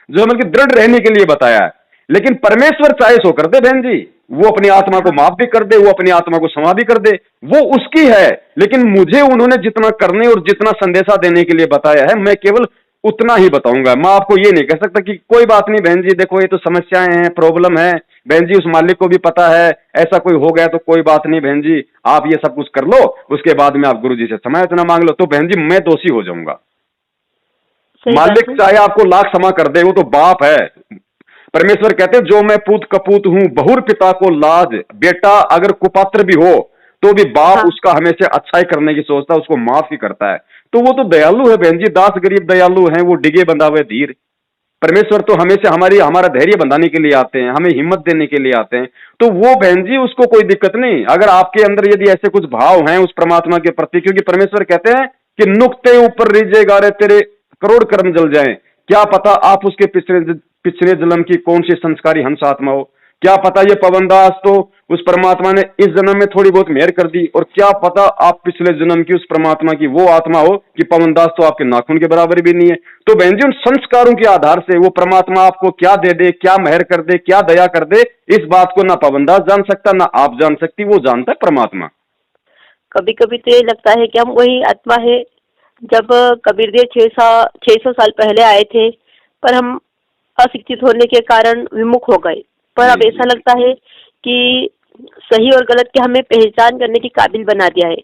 जो मतलब कि दृढ़ रहने के लिए बताया है। लेकिन परमेश्वर चाहे सो कर दे बहन जी, वो अपनी आत्मा को हाँ, माफ भी कर दे, वो अपनी आत्मा को क्षमा भी कर दे, वो उसकी है। लेकिन मुझे उन्होंने जितना करने और जितना संदेशा देने के लिए बताया है मैं केवल उतना ही बताऊंगा। मैं आपको ये नहीं कह सकता कि कोई बात नहीं बहन जी देखो ये तो समस्याएं हैं, प्रॉब्लम है। बहन जी उस मालिक को भी पता है, ऐसा कोई हो गया तो कोई बात नहीं बहन जी, आप ये सब कुछ कर लो, उसके बाद में आप गुरु जी से क्षमा याचना मांग लो। तो बहन जी मैं दोषी हो जाऊंगा। सही बात मालिक है। चाहे आपको लाख क्षमा कर दे, वो तो बाप है। परमेश्वर कहते हैं जो मैं पूत कपूत हूं बहुर पिता को लाज। बेटा अगर कुपात्र भी हो तो भी बाप हाँ, उसका हमेशा अच्छाई करने की सोचता है, उसको माफ ही करता है। तो वो तो दयालु है बहन जी, दास गरीब दयालु हैं, वो डिगे बंधा हुए धीर। परमेश्वर तो हमेशा हमारा धैर्य बंधाने के लिए आते हैं, हमें हिम्मत देने के लिए आते हैं। तो वो बहन जी उसको कोई दिक्कत नहीं अगर आपके अंदर यदि ऐसे कुछ भाव हैं उस परमात्मा के प्रति। क्योंकि परमेश्वर कहते हैं कि नुक्ते ऊपर रिझेगा रे तेरे करोड़ कर्म जल जाएं। क्या पता आप उसके पिछले पिछले जन्म की कौन सी संस्कारी हंस आत्मा हो। क्या पता ये पवनदास तो उस परमात्मा ने इस जन्म में थोड़ी बहुत मेहर कर दी, और क्या पता आप पिछले जन्म की उस परमात्मा की वो आत्मा हो कि पवनदास तो आपके नाखून के बराबर भी नहीं है। तो बहन जी उन संस्कारों के आधार से वो परमात्मा आपको क्या दे दे, क्या मेहर कर दे, क्या दया कर दे, इस बात को ना पवनदास जान सकता ना आप जान सकती, वो जानता है परमात्मा। कभी कभी तो ये लगता है कि हम वही आत्मा है जब कबीरदेव 600 साल पहले आए थे, पर हम अशिक्षित होने के कारण विमुख हो गए। पर जी अब ऐसा जी लगता है कि सही और गलत की हमें पहचान करने की काबिल बना दिया है।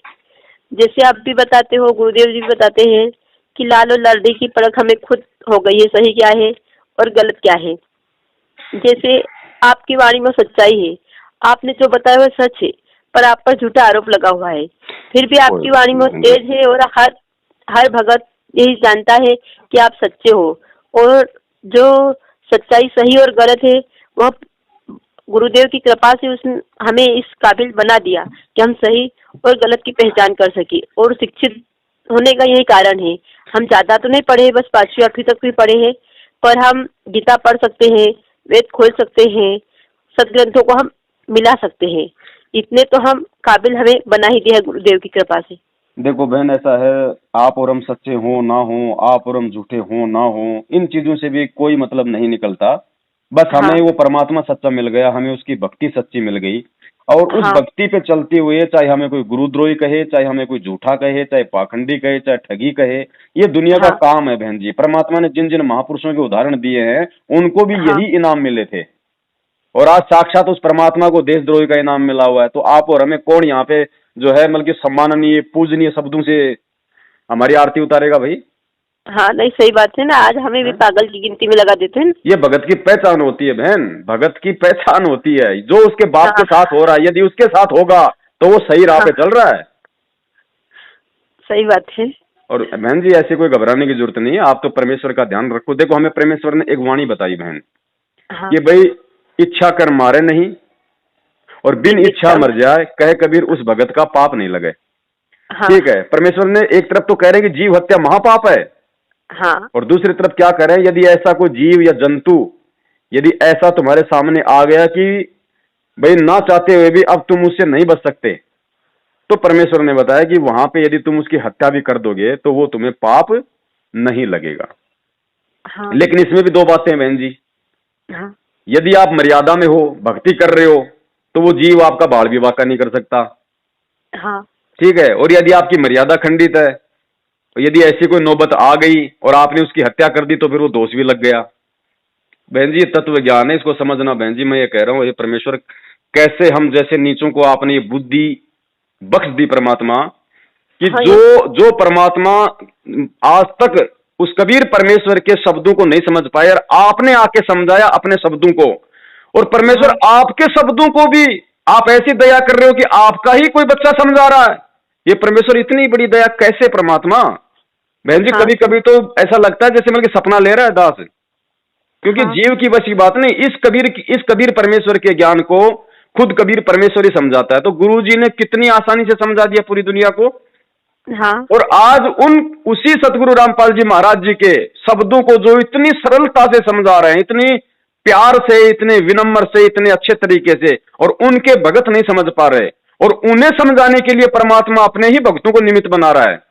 जैसे आप भी बताते हो, गुरुदेव जी भी बताते हैं कि लाल और लाडली की परख हमें खुद हो गई है, सही क्या है और गलत क्या है। जैसे आपकी वाणी में सच्चाई है, आपने जो बताया वो सच है, पर आप पर झूठा आरोप लगा हुआ है। फिर भी कोई आपकी बात वाणी में नहीं बहन जी। तेज है और हर हर भगत यही जानता है कि आप सच्चे हो। और जो सच्चाई सही और गलत है वह गुरुदेव की कृपा से उसने हमें इस काबिल बना दिया कि हम सही और गलत की पहचान कर सके। और शिक्षित होने का यही कारण है। हम ज्यादा तो नहीं पढ़े, बस 5वीं 8वीं तक भी पढ़े हैं, पर हम गीता पढ़ सकते हैं, वेद खोल सकते हैं, सदग्रंथों को हम मिला सकते हैं। इतने तो हम काबिल हमें बना ही दिया है गुरुदेव की कृपा से। देखो बहन ऐसा है, आप और हम सच्चे हो ना हो, आप और हम झूठे हो ना हो, इन चीजों से भी कोई मतलब नहीं निकलता। बस हाँ हमें वो परमात्मा सच्चा मिल गया, हमें उसकी भक्ति सच्ची मिल गई, और उस हाँ भक्ति पे चलते हुए चाहे हमें कोई गुरुद्रोही कहे, चाहे हमें कोई झूठा कहे, चाहे पाखंडी कहे, चाहे ठगी कहे, ये दुनिया का हाँ काम है बहन जी। परमात्मा ने जिन जिन महापुरुषों के उदाहरण दिए हैं उनको भी हाँ यही इनाम मिले थे, और आज साक्षात उस परमात्मा को देशद्रोही का इनाम मिला हुआ है। तो आप और हमें कौन यहाँ पे जो है मतलब कि सम्माननीय पूजनीय शब्दों से हमारी आरती उतारेगा भाई? हाँ, नहीं सही बात है ना, आज हमें भी हैं? पागल की गिनती में लगा देते हैं ना। ये भगत की पहचान होती है बहन, भगत की पहचान होती है। जो उसके बाप के हाँ साथ हो रहा है, यदि उसके साथ होगा तो वो सही राह हाँ, पे चल रहा है। सही बात है। और बहन जी ऐसे कोई घबराने की जरूरत नहीं है, आप तो परमेश्वर का ध्यान रखो। देखो हमें परमेश्वर ने एक वाणी बताई बहन, हाँ, कि भाई इच्छा कर मारे नहीं, और बिन बिन इच्छा इच्छा। मर जाए, कहे कबीर उस भगत का पाप नहीं लगे। हाँ ठीक है, परमेश्वर ने एक तरफ तो कह रहे हैं कि जीव हत्या महापाप है, हाँ और दूसरी तरफ क्या करें, यदि ऐसा कोई जीव या जंतु यदि ऐसा तुम्हारे सामने आ गया कि भाई ना चाहते हुए भी अब तुम उससे नहीं बच सकते, तो परमेश्वर ने बताया कि वहां पे यदि तुम उसकी हत्या भी कर दोगे तो वो तुम्हें पाप नहीं लगेगा। हाँ लेकिन इसमें भी दो बातें हैं बहन जी। हाँ यदि आप मर्यादा में हो, भक्ति कर रहे हो, तो वो जीव आपका बाल विवाह का नहीं कर सकता। हाँ ठीक है, और यदि आपकी मर्यादा खंडित है, और यदि ऐसी कोई नौबत आ गई और आपने उसकी हत्या कर दी, तो फिर वो दोष भी लग गया। बहन जी ये तत्व ज्ञान है, इसको समझना बहन जी। मैं ये कह रहा हूँ, ये परमेश्वर कैसे हम जैसे नीचों को आपने ये बुद्धि बख्श दी परमात्मा, कि हाँ, जो ये जो परमात्मा आज तक उस कबीर परमेश्वर के शब्दों को नहीं समझ पाए, और आपने आके समझाया अपने शब्दों को, और परमेश्वर हाँ आपके शब्दों को भी आप ऐसी दया कर रहे हो कि आपका ही कोई बच्चा समझा रहा है। ये परमेश्वर इतनी बड़ी दया कैसे परमात्मा? बहन जी हाँ कभी कभी तो ऐसा लगता है जैसे मतलब सपना ले रहा है दास, क्योंकि हाँ जीव की बस की बात नहीं, इस कबीर परमेश्वर के ज्ञान को खुद कबीर परमेश्वर ही समझाता है। तो गुरु जी ने कितनी आसानी से समझा दिया पूरी दुनिया को। हाँ और आज उसी सतगुरु रामपाल जी महाराज जी के शब्दों को जो इतनी सरलता से समझा रहे हैं, इतनी प्यार से, इतने विनम्र से, इतने अच्छे तरीके से, और उनके भगत नहीं समझ पा रहे, और उन्हें समझाने के लिए परमात्मा अपने ही भक्तों को निमित्त बना रहा है।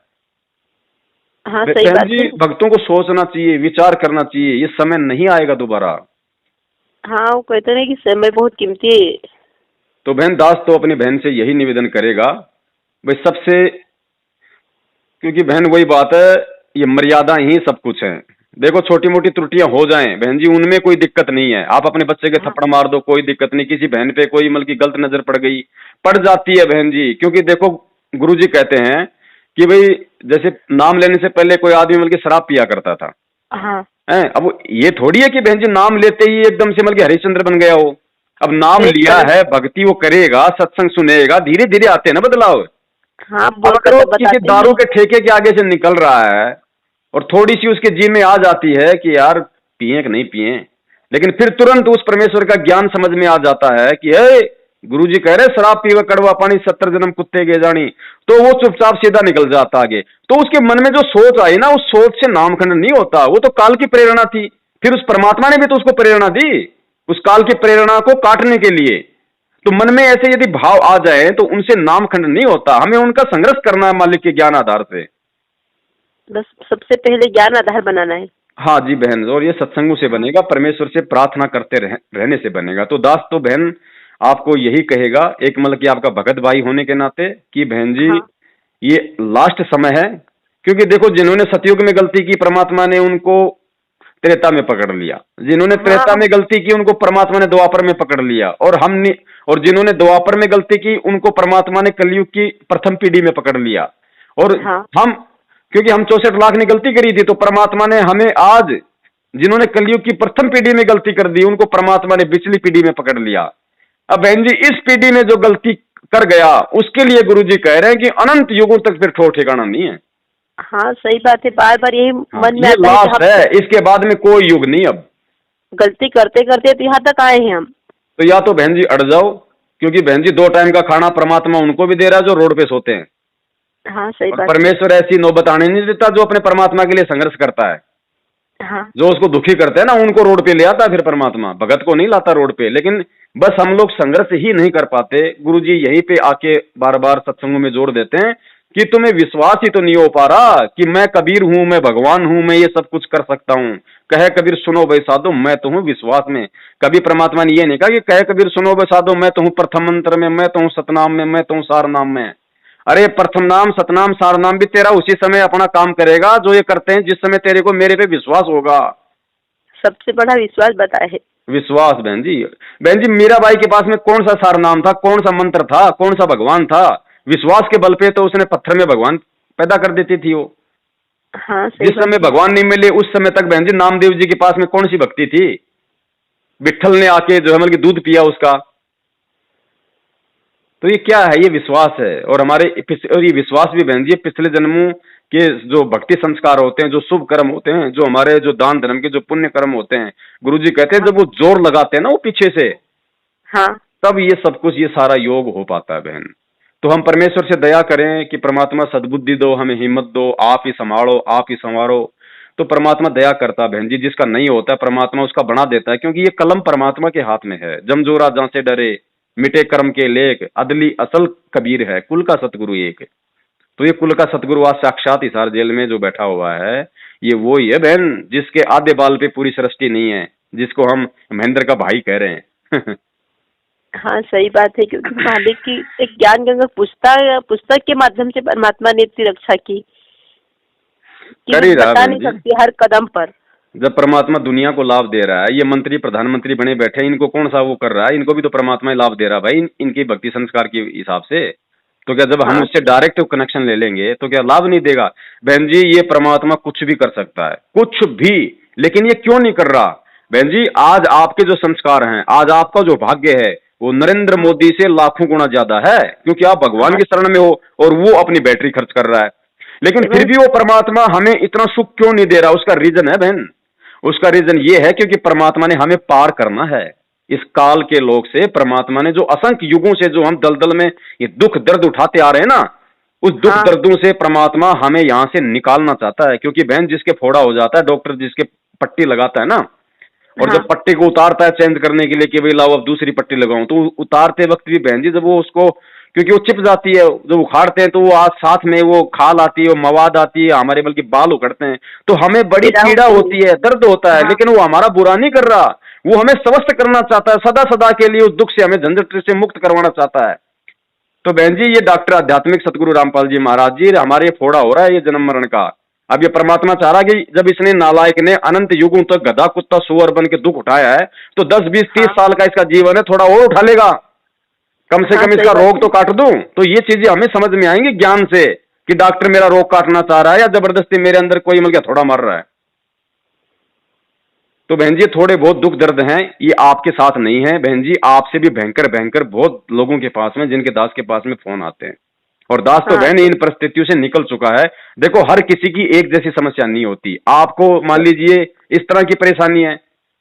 हाँ, सही बहन बात जी है। भक्तों को सोचना चाहिए, विचार करना चाहिए, ये समय नहीं आएगा दोबारा। हाँ, वो कहते हैं कि समय बहुत कीमती है। तो बहन दास तो अपनी बहन से यही निवेदन करेगा भाई सबसे, क्योंकि बहन वही बात है, ये मर्यादा ही सब कुछ है। देखो छोटी मोटी त्रुटियां हो जाएं बहन जी, उनमें कोई दिक्कत नहीं है। आप अपने बच्चे के हाँ थप्पड़ मार दो, कोई दिक्कत नहीं। किसी बहन पे कोई मतलब की गलत नजर पड़ गई, पड़ जाती है बहन जी, क्योंकि देखो गुरु जी कहते हैं कि भाई जैसे नाम लेने से पहले कोई आदमी मतलब की शराब पिया करता था, हाँ, है, अब ये थोड़ी है कि बहन जी नाम लेते ही एकदम से मतलब कि हरिश्चंद्र बन गया हो। अब नाम नहीं लिया पर है, भक्ति वो करेगा, सत्संग सुनेगा, धीरे धीरे आते हैं ना बदलाव। हाँ, अब बोल कर अगर वो तो किसी बताते दारू हैं। के ठेके के आगे से निकल रहा है, और थोड़ी सी उसके जी में आ जाती है कि यार पिए कि नहीं पिए, लेकिन फिर तुरंत उस परमेश्वर का ज्ञान समझ में आ जाता है कि हे गुरु जी कह रहे शराब पीवा कड़वा पानी 70 जन्म कुत्ते के जानी, तो वो चुपचाप सीधा निकल जाता आगे। तो उसके मन में जो सोच आई ना, उस सोच से नामखंड नहीं होता, वो तो काल की प्रेरणा थी। फिर उस परमात्मा ने भी तो उसको प्रेरणा दी, उस काल की प्रेरणा को काटने के लिए। तो मन में ऐसे यदि भाव आ जाए तो उनसे नामखंड नहीं होता, हमें उनका संघर्ष करना है मालिक के ज्ञान आधार से। बस सबसे पहले ज्ञान आधार बनाना है। हाँ जी बहन, और ये सत्संगों से बनेगा, परमेश्वर से प्रार्थना करते रहने से बनेगा। तो दास तो बहन आपको यही कहेगा, एक मतलब कि आपका भगत भाई होने के नाते, कि बहन जी हाँ ये लास्ट समय है। क्योंकि देखो जिन्होंने सतयुग में गलती की परमात्मा ने उनको त्रेता में पकड़ लिया, जिन्होंने त्रेता हाँ में गलती की उनको परमात्मा ने द्वापर में पकड़ लिया, और जिन्होंने द्वापर में गलती की उनको परमात्मा ने कलयुग की प्रथम पीढ़ी में पकड़ लिया। और हाँ हम, क्योंकि हम 64 लाख ने गलती करी थी, तो परमात्मा ने हमें आज, जिन्होंने कलयुग की प्रथम पीढ़ी में गलती कर दी, उनको परमात्मा ने पिछली पीढ़ी में पकड़ लिया। अब बहन जी इस पीढ़ी में जो गलती कर गया उसके लिए गुरु जी कह रहे हैं कि अनंत युगों तक फिर ठोर ठिकाना नहीं है। हाँ, सही बात है। बार बार यही हाँ, मन में ये आता है कि लास्ट है, हम इसके बाद में कोई युग नहीं। अब गलती करते करते तो यहाँ तक आए हैं हम। तो या तो बहन जी अड़ जाओ, क्योंकि बहन जी 2 टाइम का खाना परमात्मा उनको भी दे रहा है जो रोड पे सोते हैं, हाँ, सही और बात है। परमेश्वर ऐसी नौबत आने नहीं देता जो अपने परमात्मा के लिए संघर्ष करता है। हाँ जो उसको दुखी करते हैं ना उनको रोड पे ले आता है फिर परमात्मा, भगत को नहीं लाता रोड पे। लेकिन बस हम लोग संघर्ष ही नहीं कर पाते। गुरु जी यहीं पे आके बार बार सत्संगों में जोड़ देते हैं कि तुम्हें विश्वास ही तो नहीं हो पा रहा कि मैं कबीर हूं, मैं भगवान हूं, मैं ये सब कुछ कर सकता हूं। कहे कबीर सुनो भाई साधो, मैं तो हूं विश्वास में। कभी परमात्मा ने ये नहीं कहा कि कहे कबीर सुनो भाई साधो, मैं तो हूं प्रथम मंत्र में, मैं तो हूं सतनाम में, मैं तो हूं सार नाम में। अरे प्रथम नाम, सतनाम, सार नाम भी तेरा उसी समय अपना काम करेगा जो ये करते हैं, जिस समय तेरे को मेरे पे विश्वास होगा। सबसे बड़ा विश्वास बताया है। विश्वास बहन जी। बहन जी, मीराबाई के पास में कौन सा सार नाम था, कौन सा मंत्र था, कौन सा भगवान था? विश्वास के बल पे तो उसने पत्थर में भगवान पैदा कर देती थी वो। हाँ सही जिस बात समय है। भगवान नहीं मिले उस समय तक बहन जी नामदेव जी के पास में कौन सी भक्ति थी? विट्ठल ने आके जो है मतलब कि दूध पिया उसका। तो ये क्या है? ये विश्वास है। और और ये विश्वास भी बहन जी पिछले जन्मों के जो भक्ति संस्कार होते हैं, जो शुभ कर्म होते हैं, जो हमारे जो दान धर्म के जो पुण्य कर्म होते हैं, गुरुजी कहते हैं हाँ जब वो जोर लगाते हैं ना वो पीछे से, हाँ तब ये सब कुछ, ये सारा योग हो पाता है बहन। तो हम परमेश्वर से दया करें कि परमात्मा सद्बुद्धि दो, हमें हिम्मत दो, आप ही संभालो, आप ही संवारो। तो परमात्मा दया करता है बहन जी। जिसका नहीं होता है परमात्मा उसका बना देता है, क्योंकि ये कलम परमात्मा के हाथ में है। जमजोरा जहां से डरे, मिटे कर्म के लेख, अदली असल कबीर है, कुल का सतगुरु एक। तो ये कुल का सतगुरु आज साक्षात हिसार जेल में जो बैठा हुआ है, ये वो ही है बहन जिसके आधे बाल पे पूरी सृष्टि नहीं है, जिसको हम महेंद्र का भाई कह रहे हैं। हाँ सही बात है, क्योंकि मालिक की एक ज्ञान गंगा पुस्तक पुस्तक के माध्यम से परमात्मा ने इतनी रक्षा की कि कर ही रहा बता बहन नहीं जी। सकती हर कदम पर। जब परमात्मा दुनिया को लाभ दे रहा है, ये मंत्री प्रधानमंत्री बने बैठे, इनको कौन सा वो कर रहा है? इनको भी तो परमात्मा ही लाभ दे रहा है भाई, इनके भक्ति संस्कार के हिसाब से। तो क्या जब हम हाँ उससे डायरेक्ट कनेक्शन ले लेंगे तो क्या लाभ नहीं देगा? बहन जी ये परमात्मा कुछ भी कर सकता है, कुछ भी। लेकिन ये क्यों नहीं कर रहा? बहन जी आज आपके जो संस्कार हैं, आज आपका जो भाग्य है, वो नरेंद्र हाँ मोदी से लाखों गुना ज्यादा है, क्योंकि आप भगवान हाँ की शरण में हो और वो अपनी बैटरी खर्च कर रहा है। लेकिन फिर एवं भी वो परमात्मा हमें इतना सुख क्यों नहीं दे रहा? उसका रीजन है बहन, उसका रीजन ये है क्योंकि परमात्मा ने हमें पार करना है। इस काल के लोग से परमात्मा ने, जो असंख्य युगों से जो हम दलदल में ये दुख दर्द उठाते आ रहे हैं ना, उस दुख हाँ दर्दों से परमात्मा हमें यहां से निकालना चाहता है। क्योंकि बहन जिसके फोड़ा हो जाता है, डॉक्टर जिसके पट्टी लगाता है ना, और हाँ जब पट्टी को उतारता है चेंज करने के लिए कि भाई लाओ अब दूसरी पट्टी लगाऊं, तो उतारते वक्त भी बहन जी जब वो उसको, क्योंकि वो चिप जाती है, जब उखाड़ते हैं तो वो आज साथ में वो खाल आती है, वो मवाद आती है, हमारे बल्कि बाल उखड़ते हैं, तो हमें बड़ी पीड़ा पीड़ा होती है। होती है, दर्द होता है। हाँ लेकिन वो हमारा बुरा नहीं कर रहा, वो हमें स्वस्थ करना चाहता है, सदा सदा के लिए उस दुख से, हमें झंझट से मुक्त करवाना चाहता है। तो बहन जी ये डॉक्टर आध्यात्मिक सतगुरु रामपाल जी महाराज जी, हमारे ये फोड़ा हो रहा है ये जन्म मरण का। अब ये परमात्मा चाह रहा कि जब इसने नालायक ने अनंत युगों तक गधा कुत्ता सुअर बन के दुख उठाया है, तो 10 20 30 हाँ साल का इसका जीवन है, थोड़ा और उठा लेगा, कम से हाँ कम सही इसका बात रोग है। तो काट दूं। तो ये चीजें हमें समझ में आएंगी ज्ञान से कि डॉक्टर मेरा रोग काटना चाह रहा है या जबरदस्ती मेरे अंदर कोई मतलब थोड़ा मार रहा है। तो बहन जी थोड़े बहुत दुख दर्द हैं, ये आपके साथ नहीं है बहन जी, आपसे भी भयंकर भयंकर बहुत लोगों के पास में, जिनके दास के पास में फोन आते हैं। और दास तो हाँ बहन इन परिस्थितियों से निकल चुका है। देखो हर किसी की एक जैसी समस्या नहीं होती। आपको मान लीजिए इस तरह की परेशानी है,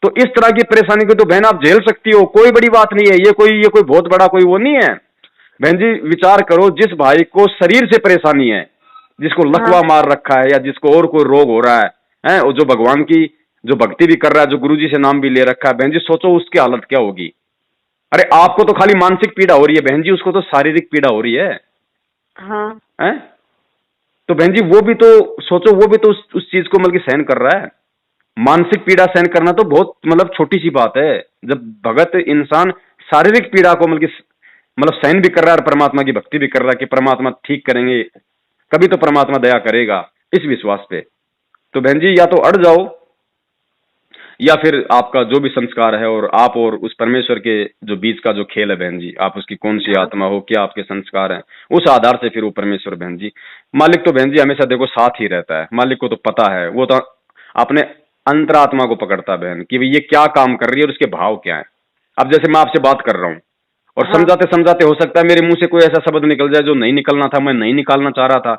तो इस तरह की परेशानी को तो बहन आप झेल सकती हो, कोई बड़ी बात नहीं है। ये कोई बहुत बड़ा कोई वो नहीं है। बहन जी विचार करो, जिस भाई को शरीर से परेशानी है, जिसको हाँ लकवा मार रखा है या जिसको और कोई रोग हो रहा है, और जो भगवान की जो भक्ति भी कर रहा है, जो गुरुजी से नाम भी ले रखा है, बहन जी सोचो उसकी हालत क्या होगी। अरे आपको तो खाली मानसिक पीड़ा हो रही है बहन जी, उसको तो शारीरिक पीड़ा हो रही है। हाँ हैं? तो बहन जी वो भी तो सोचो, वो भी तो उस चीज को मतलब कि सहन कर रहा है। मानसिक पीड़ा सहन करना तो बहुत मतलब छोटी सी बात है। जब भगत इंसान शारीरिक पीड़ा को मतलब कि मतलब सहन भी कर रहा है और परमात्मा की भक्ति भी कर रहा है कि परमात्मा ठीक करेंगे, कभी तो परमात्मा दया करेगा, इस विश्वास पे। तो बहन जी या तो अड़ जाओ, या फिर आपका जो भी संस्कार है और आप और उस परमेश्वर के जो बीच का जो खेल है बहन जी, आप उसकी कौन सी हाँ आत्मा हो, क्या आपके संस्कार हैं, उस आधार से फिर वो परमेश्वर बहन जी, मालिक तो बहन जी हमेशा देखो साथ ही रहता है। मालिक को तो पता है, वो तो अपने अंतरात्मा को पकड़ता है बहन कि भाई ये क्या काम कर रही है और उसके भाव क्या है। अब जैसे मैं आपसे बात कर रहा हूँ और हाँ समझाते समझाते हो सकता है मेरे मुंह से कोई ऐसा शब्द निकल जाए जो नहीं निकलना था, मैं नहीं निकालना चाह रहा था।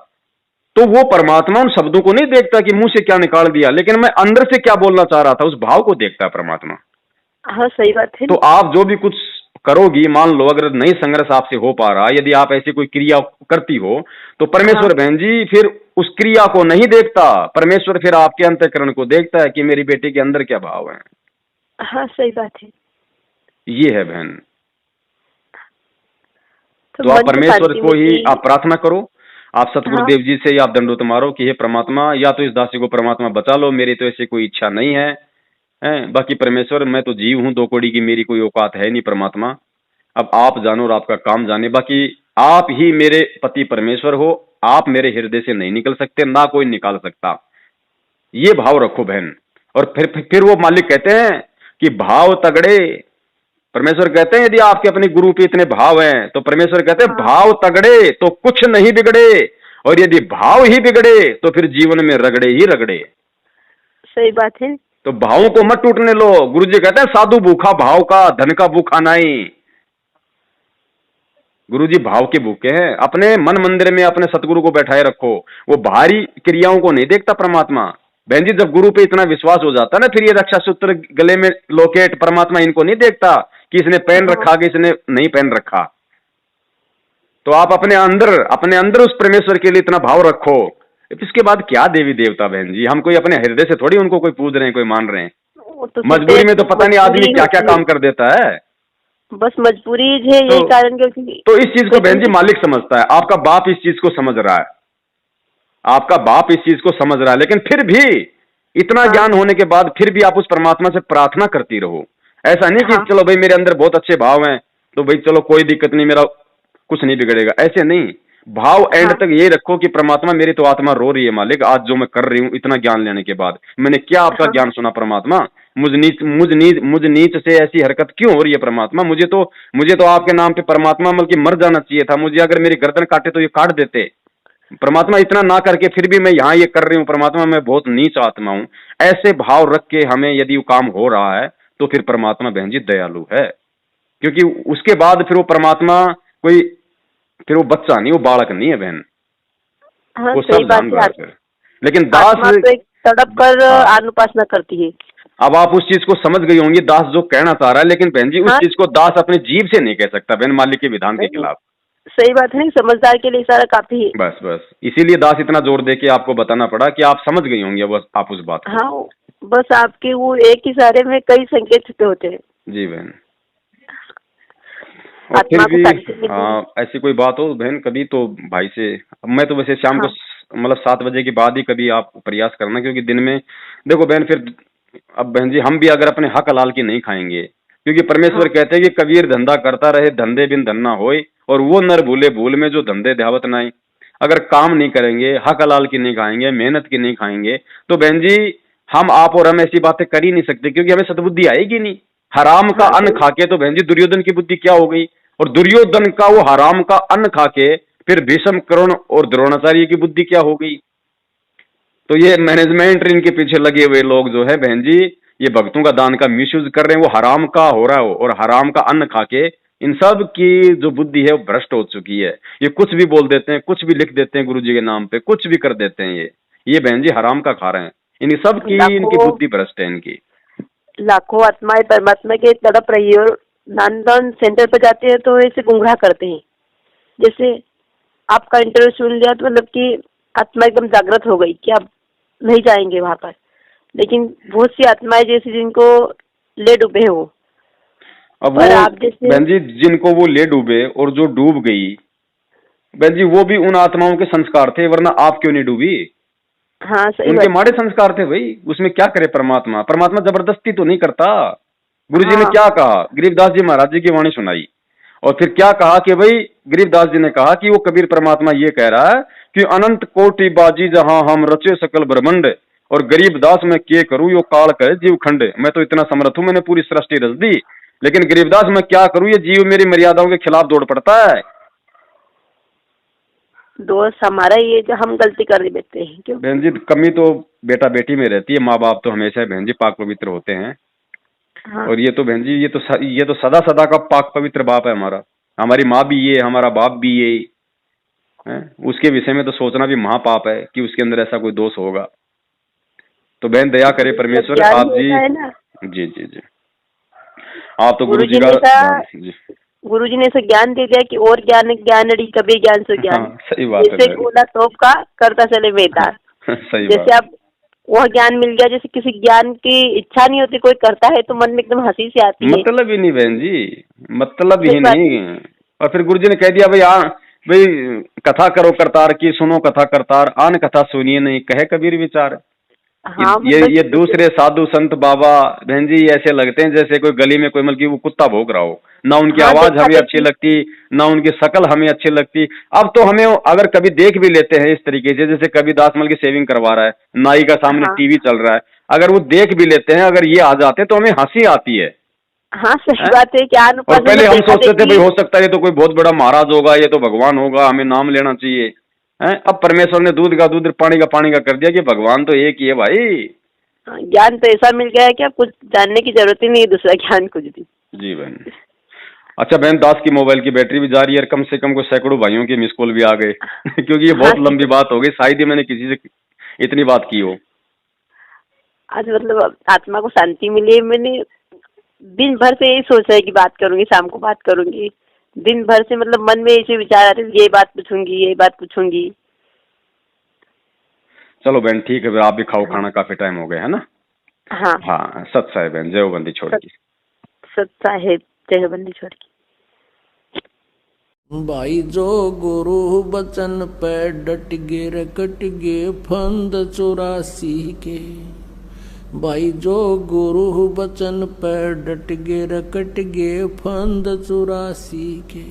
तो वो परमात्मा उन शब्दों को नहीं देखता कि मुंह से क्या निकाल दिया, लेकिन मैं अंदर से क्या बोलना चाह रहा था उस भाव को देखता है परमात्मा। हाँ सही बात है। तो आप जो भी कुछ करोगी, मान लो अगर नहीं संघर्ष आपसे हो पा रहा, यदि आप ऐसी कोई क्रिया करती हो, तो हाँ परमेश्वर बहन जी फिर उस क्रिया को नहीं देखता, परमेश्वर फिर आपके अंतःकरण को देखता है कि मेरी बेटी के अंदर क्या भाव है। हाँ सही बात है। ये है बहन। तो तो आप मन को परमेश्वर शांति को ही मिलती। आप प्रार्थना करो। आप सतगुरुदेव जी से आप दंडोत मारो कि हे परमात्मा, या तो इस दासी को परमात्मा बचा लो, मेरी तो ऐसी कोई इच्छा नहीं है, बाकी परमेश्वर मैं तो जीव हूं, 2 कौड़ी की मेरी कोई औकात है नहीं परमात्मा, अब आप जानो और आपका काम जाने, बाकी आप ही मेरे पति परमेश्वर हो, आप मेरे हृदय से नहीं निकल सकते, ना कोई निकाल सकता। ये भाव रखो बहन। और फिर वो मालिक कहते हैं कि भाव तगड़े, परमेश्वर कहते हैं यदि आपके अपने गुरु पे इतने भाव हैं तो परमेश्वर कहते हैं भाव तगड़े तो कुछ नहीं बिगड़े, और यदि भाव ही बिगड़े तो फिर जीवन में रगड़े ही रगड़े। सही बात है। तो भावों को मत टूटने लो। गुरुजी कहते हैं साधु भूखा भाव का, धन का भूखा नहीं। गुरुजी भाव के भूखे हैं। अपने मन मंदिर में अपने सतगुरु को बैठाए रखो, वो बाहरी क्रियाओं को नहीं देखता परमात्मा। बहन जी, जब गुरु पे इतना विश्वास हो जाता है ना, फिर ये रक्षा सूत्र, गले में लॉकेट, परमात्मा इनको नहीं देखता कि इसने पहन रखा कि इसने नहीं पहन रखा। तो आप अपने अंदर उस परमेश्वर के लिए इतना भाव रखो। इसके बाद क्या देवी देवता बहन जी, हम कोई अपने हृदय से थोड़ी उनको कोई पूज रहे हैं, कोई मान रहे हैं। तो मजबूरी में तो पता नहीं आदमी क्या क्या काम कर देता है। बस मजबूरी है, यही कारण क्योंकि तो इस चीज को बहन जी मालिक समझता है, आपका बाप इस चीज को समझ रहा है, आपका बाप इस चीज को समझ रहा है, लेकिन फिर भी इतना ज्ञान होने के बाद फिर भी आप उस परमात्मा से प्रार्थना करती रहो। ऐसा नहीं कि चलो भाई मेरे अंदर बहुत अच्छे भाव हैं तो भाई चलो कोई दिक्कत नहीं, मेरा कुछ नहीं बिगड़ेगा, ऐसे नहीं। भाव एंड तक ये रखो कि परमात्मा मेरी तो आत्मा रो रही है मालिक, आज जो मैं कर रही हूँ इतना ज्ञान लेने के बाद मैंने क्या आपका ज्ञान सुना परमात्मा, मुझ नीच से ऐसी हरकत क्यों हो रही है परमात्मा, मुझे तो आपके नाम पे परमात्मा बल्कि मर जाना चाहिए था, मुझे अगर मेरी गर्दन काटे तो ये काट देते परमात्मा, इतना ना करके फिर भी मैं यहाँ ये कर रही हूँ परमात्मा, मैं बहुत नीच आत्मा हूँ। ऐसे भाव रख के हमें यदि वो काम हो रहा है तो फिर परमात्मा बहन जी दयालु है, क्योंकि उसके बाद फिर वो परमात्मा कोई, फिर वो बच्चा नहीं, वो बालक नहीं है बहन। वो सब जान रहा है फिर। लेकिन दास तो एक तड़प कर अनुपासना करती है। अब आप उस चीज को समझ गई होंगी दास जो कहना चाह रहा है, लेकिन बहन जी उस चीज को दास अपने जीव से नहीं कह सकता बहन, मालिक के विधान के खिलाफ। सही बात है, समझदार के लिए सारा काफी है। बस इसीलिए दास इतना जोर दे के आपको बताना पड़ा कि आप समझ गई होंगी बस आप उस बात को। हाँ, बस आपके वो एक इशारे में कई संकेत छुपे होते हैं। जी बहन। और फिर भी ऐसी कोई बात हो बहन कभी तो भाई से, मैं तो वैसे शाम को मतलब 7 बजे के बाद ही कभी आप प्रयास करना, क्योंकि दिन में देखो बहन फिर अब बहन जी हम भी अगर अपने हक हलाल की नहीं खाएंगे, क्योंकि परमेश्वर कहते हैं कि कबीर धंधा करता रहे धंधे बिन धन्ना होए, और वो नर भूले भूल में जो धंधे धावत नाई। अगर काम नहीं करेंगे, हक हलाल की नहीं खाएंगे, मेहनत की नहीं खाएंगे, तो बहन जी हम आप और हम ऐसी बातें कर ही नहीं सकते, क्योंकि हमें सद्बुद्धि आएगी नहीं। हराम का अन्न खाके तो बहन जी दुर्योधन की बुद्धि क्या हो गई, और दुर्योधन का वो हराम का अन्न खाके फिर भीष्म कर्ण और द्रोणाचार्य की बुद्धि क्या हो गई। तो ये मैनेजमेंट इनके पीछे लगे हुए लोग जो है बहन जी, ये भक्तों का दान का मिसयूज कर रहे हैं, वो हराम का हो रहा है, और हराम का अन्न खाके इन सब की जो बुद्धि है वो भ्रष्ट हो चुकी है। ये कुछ भी बोल देते हैं, कुछ भी लिख देते हैं गुरु जी के नाम पे, कुछ भी कर देते हैं। ये बहन जी हराम का खा रहे हैं, इन सब की इनकी बुद्धि भ्रष्ट है इनकी। लाखों आत्माएं परमात्मा के तड़प रही है और नानदान सेंटर पर जाते हैं तो ऐसे गुमराह करते हैं। जैसे आपका इंटरव्यू सुन लिया तो मतलब कि आत्मा एकदम जागृत हो गई कि आप नहीं जाएंगे वहां पर, लेकिन बहुत सी आत्माएं जैसे जिनको ले डूबे हो। अब वो बहन जी जिनको वो ले डूबे और जो डूब गई बहन जी, वो भी उन आत्माओं के संस्कार थे, वरना आप क्यों नहीं डूबी। हाँ सही, उनके माड़े संस्कार थे भाई, उसमें क्या करे परमात्मा। परमात्मा जबरदस्ती तो नहीं करता। गुरुजी ने क्या कहा, गरीबदास जी महाराज जी की वाणी सुनाई, और फिर क्या कहा कि भाई गरीबदास जी ने कहा कि वो कबीर परमात्मा ये कह रहा है कि अनंत कोटि बाजी जहां हम रचे सकल ब्रह्मंड, और गरीबदास मैं क्या करूं यो काल कहे जीव खंड। मैं तो इतना समर्थ हूं, मैंने पूरी सृष्टि रच दी, लेकिन गरीबदास मैं क्या करूं, ये जीव मेरी मर्यादाओं के खिलाफ दौड़ पड़ता है। दोष हमारा ये जो हम गलती कर देते हैं। क्यों बहन जी, कमी तो बेटा बेटी में रहती है, माँ बाप तो हमेशा बहन जी पाक पवित्र होते हैं। हाँ। और ये तो बहन जी ये तो सदा सदा का पाक पवित्र बाप है हमारा, हमारी माँ भी ये, हमारा बाप भी ये है। उसके विषय में तो सोचना भी महापाप है कि उसके अंदर ऐसा कोई दोष होगा। तो बहन दया करे परमेश्वर आप जी। जी जी जी, आप तो गुरु जी का गुरु जी ने ऐसा ज्ञान दे दिया कि और ज्ञानड़ी कभी ज्ञान से ज्ञान। हाँ, सही बात है। जैसे गोला तोप का करता चले बेतार। सही जैसे बात। आप वह ज्ञान मिल गया, जैसे किसी ज्ञान की इच्छा नहीं होती, कोई करता है तो मन में एकदम हंसी सी आती है। मतलब ही नहीं बहन जी, मतलब ही नहीं। और फिर गुरु जी ने कह दिया भाई भाई कथा करो करतार की, सुनो कथा करतार, आन कथा सुनिए नहीं, कहे कबीर विचार। हाँ ये दूसरे साधु संत बाबा बहन जी ऐसे लगते हैं जैसे कोई गली में कोई मतलब कि वो कुत्ता भौंक रहा हो, ना उनकी हाँ आवाज देखा हमें अच्छी देखी। लगती, ना उनकी शक्ल हमें अच्छी लगती। अब तो हमें अगर कभी देख भी लेते हैं इस तरीके से, जैसे कभी दासमल की सेविंग करवा रहा है, नाई का सामने हाँ टीवी चल रहा है, अगर वो देख भी लेते हैं, अगर ये आ जाते हैं तो हमें हंसी आती है। हाँ सही हैं? बात है। क्या और अनुपात पहले मतलब हम देखा सोचते थे देखी। भाई हो सकता है ये तो कोई बहुत बड़ा महाराज होगा, ये तो भगवान होगा, हमें नाम लेना चाहिए। हैं? अब परमेश्वर ने दूध का दूध, पानी का कर दिया कि भगवान तो एक ही है भाई। हाँ, ज्ञान तो ऐसा मिल गया है कि अब कुछ जानने की जरूरत ही नहीं है, दूसरा ज्ञान कुछ भी। जी बहन। अच्छा बहन, दास की मोबाइल की बैटरी भी जा रही है, कम से कम को सैकड़ों भाइयों के मिस कॉल भी आ गए क्योंकि ये हाँ बहुत लंबी बात हो गई, शायद ही मैंने किसी से इतनी बात की हो। आज मतलब अब आत्मा को शांति मिली है। मैंने दिन भर से यही सोचा है कि बात करूंगी, शाम को बात करूंगी। दिन भर से मतलब मन में ऐसे विचार आते थे, ये बात पूछूंगी, ये बात पूछूंगी। चलो बहन ठीक है, फिर आप भी खाओ हाँ खाना, काफी टाइम हो गया है ना। हाँ। हाँ सत साहेब बहन, जय हो बंदी छोड़ की। सत्ता है जगबंदी छोड़ की। भाई जो गुरु बचन पे डट गे रकट गे फंद 84 के। भाई जो गुरु बचन पे डट गे रकट गे फंद 84 के।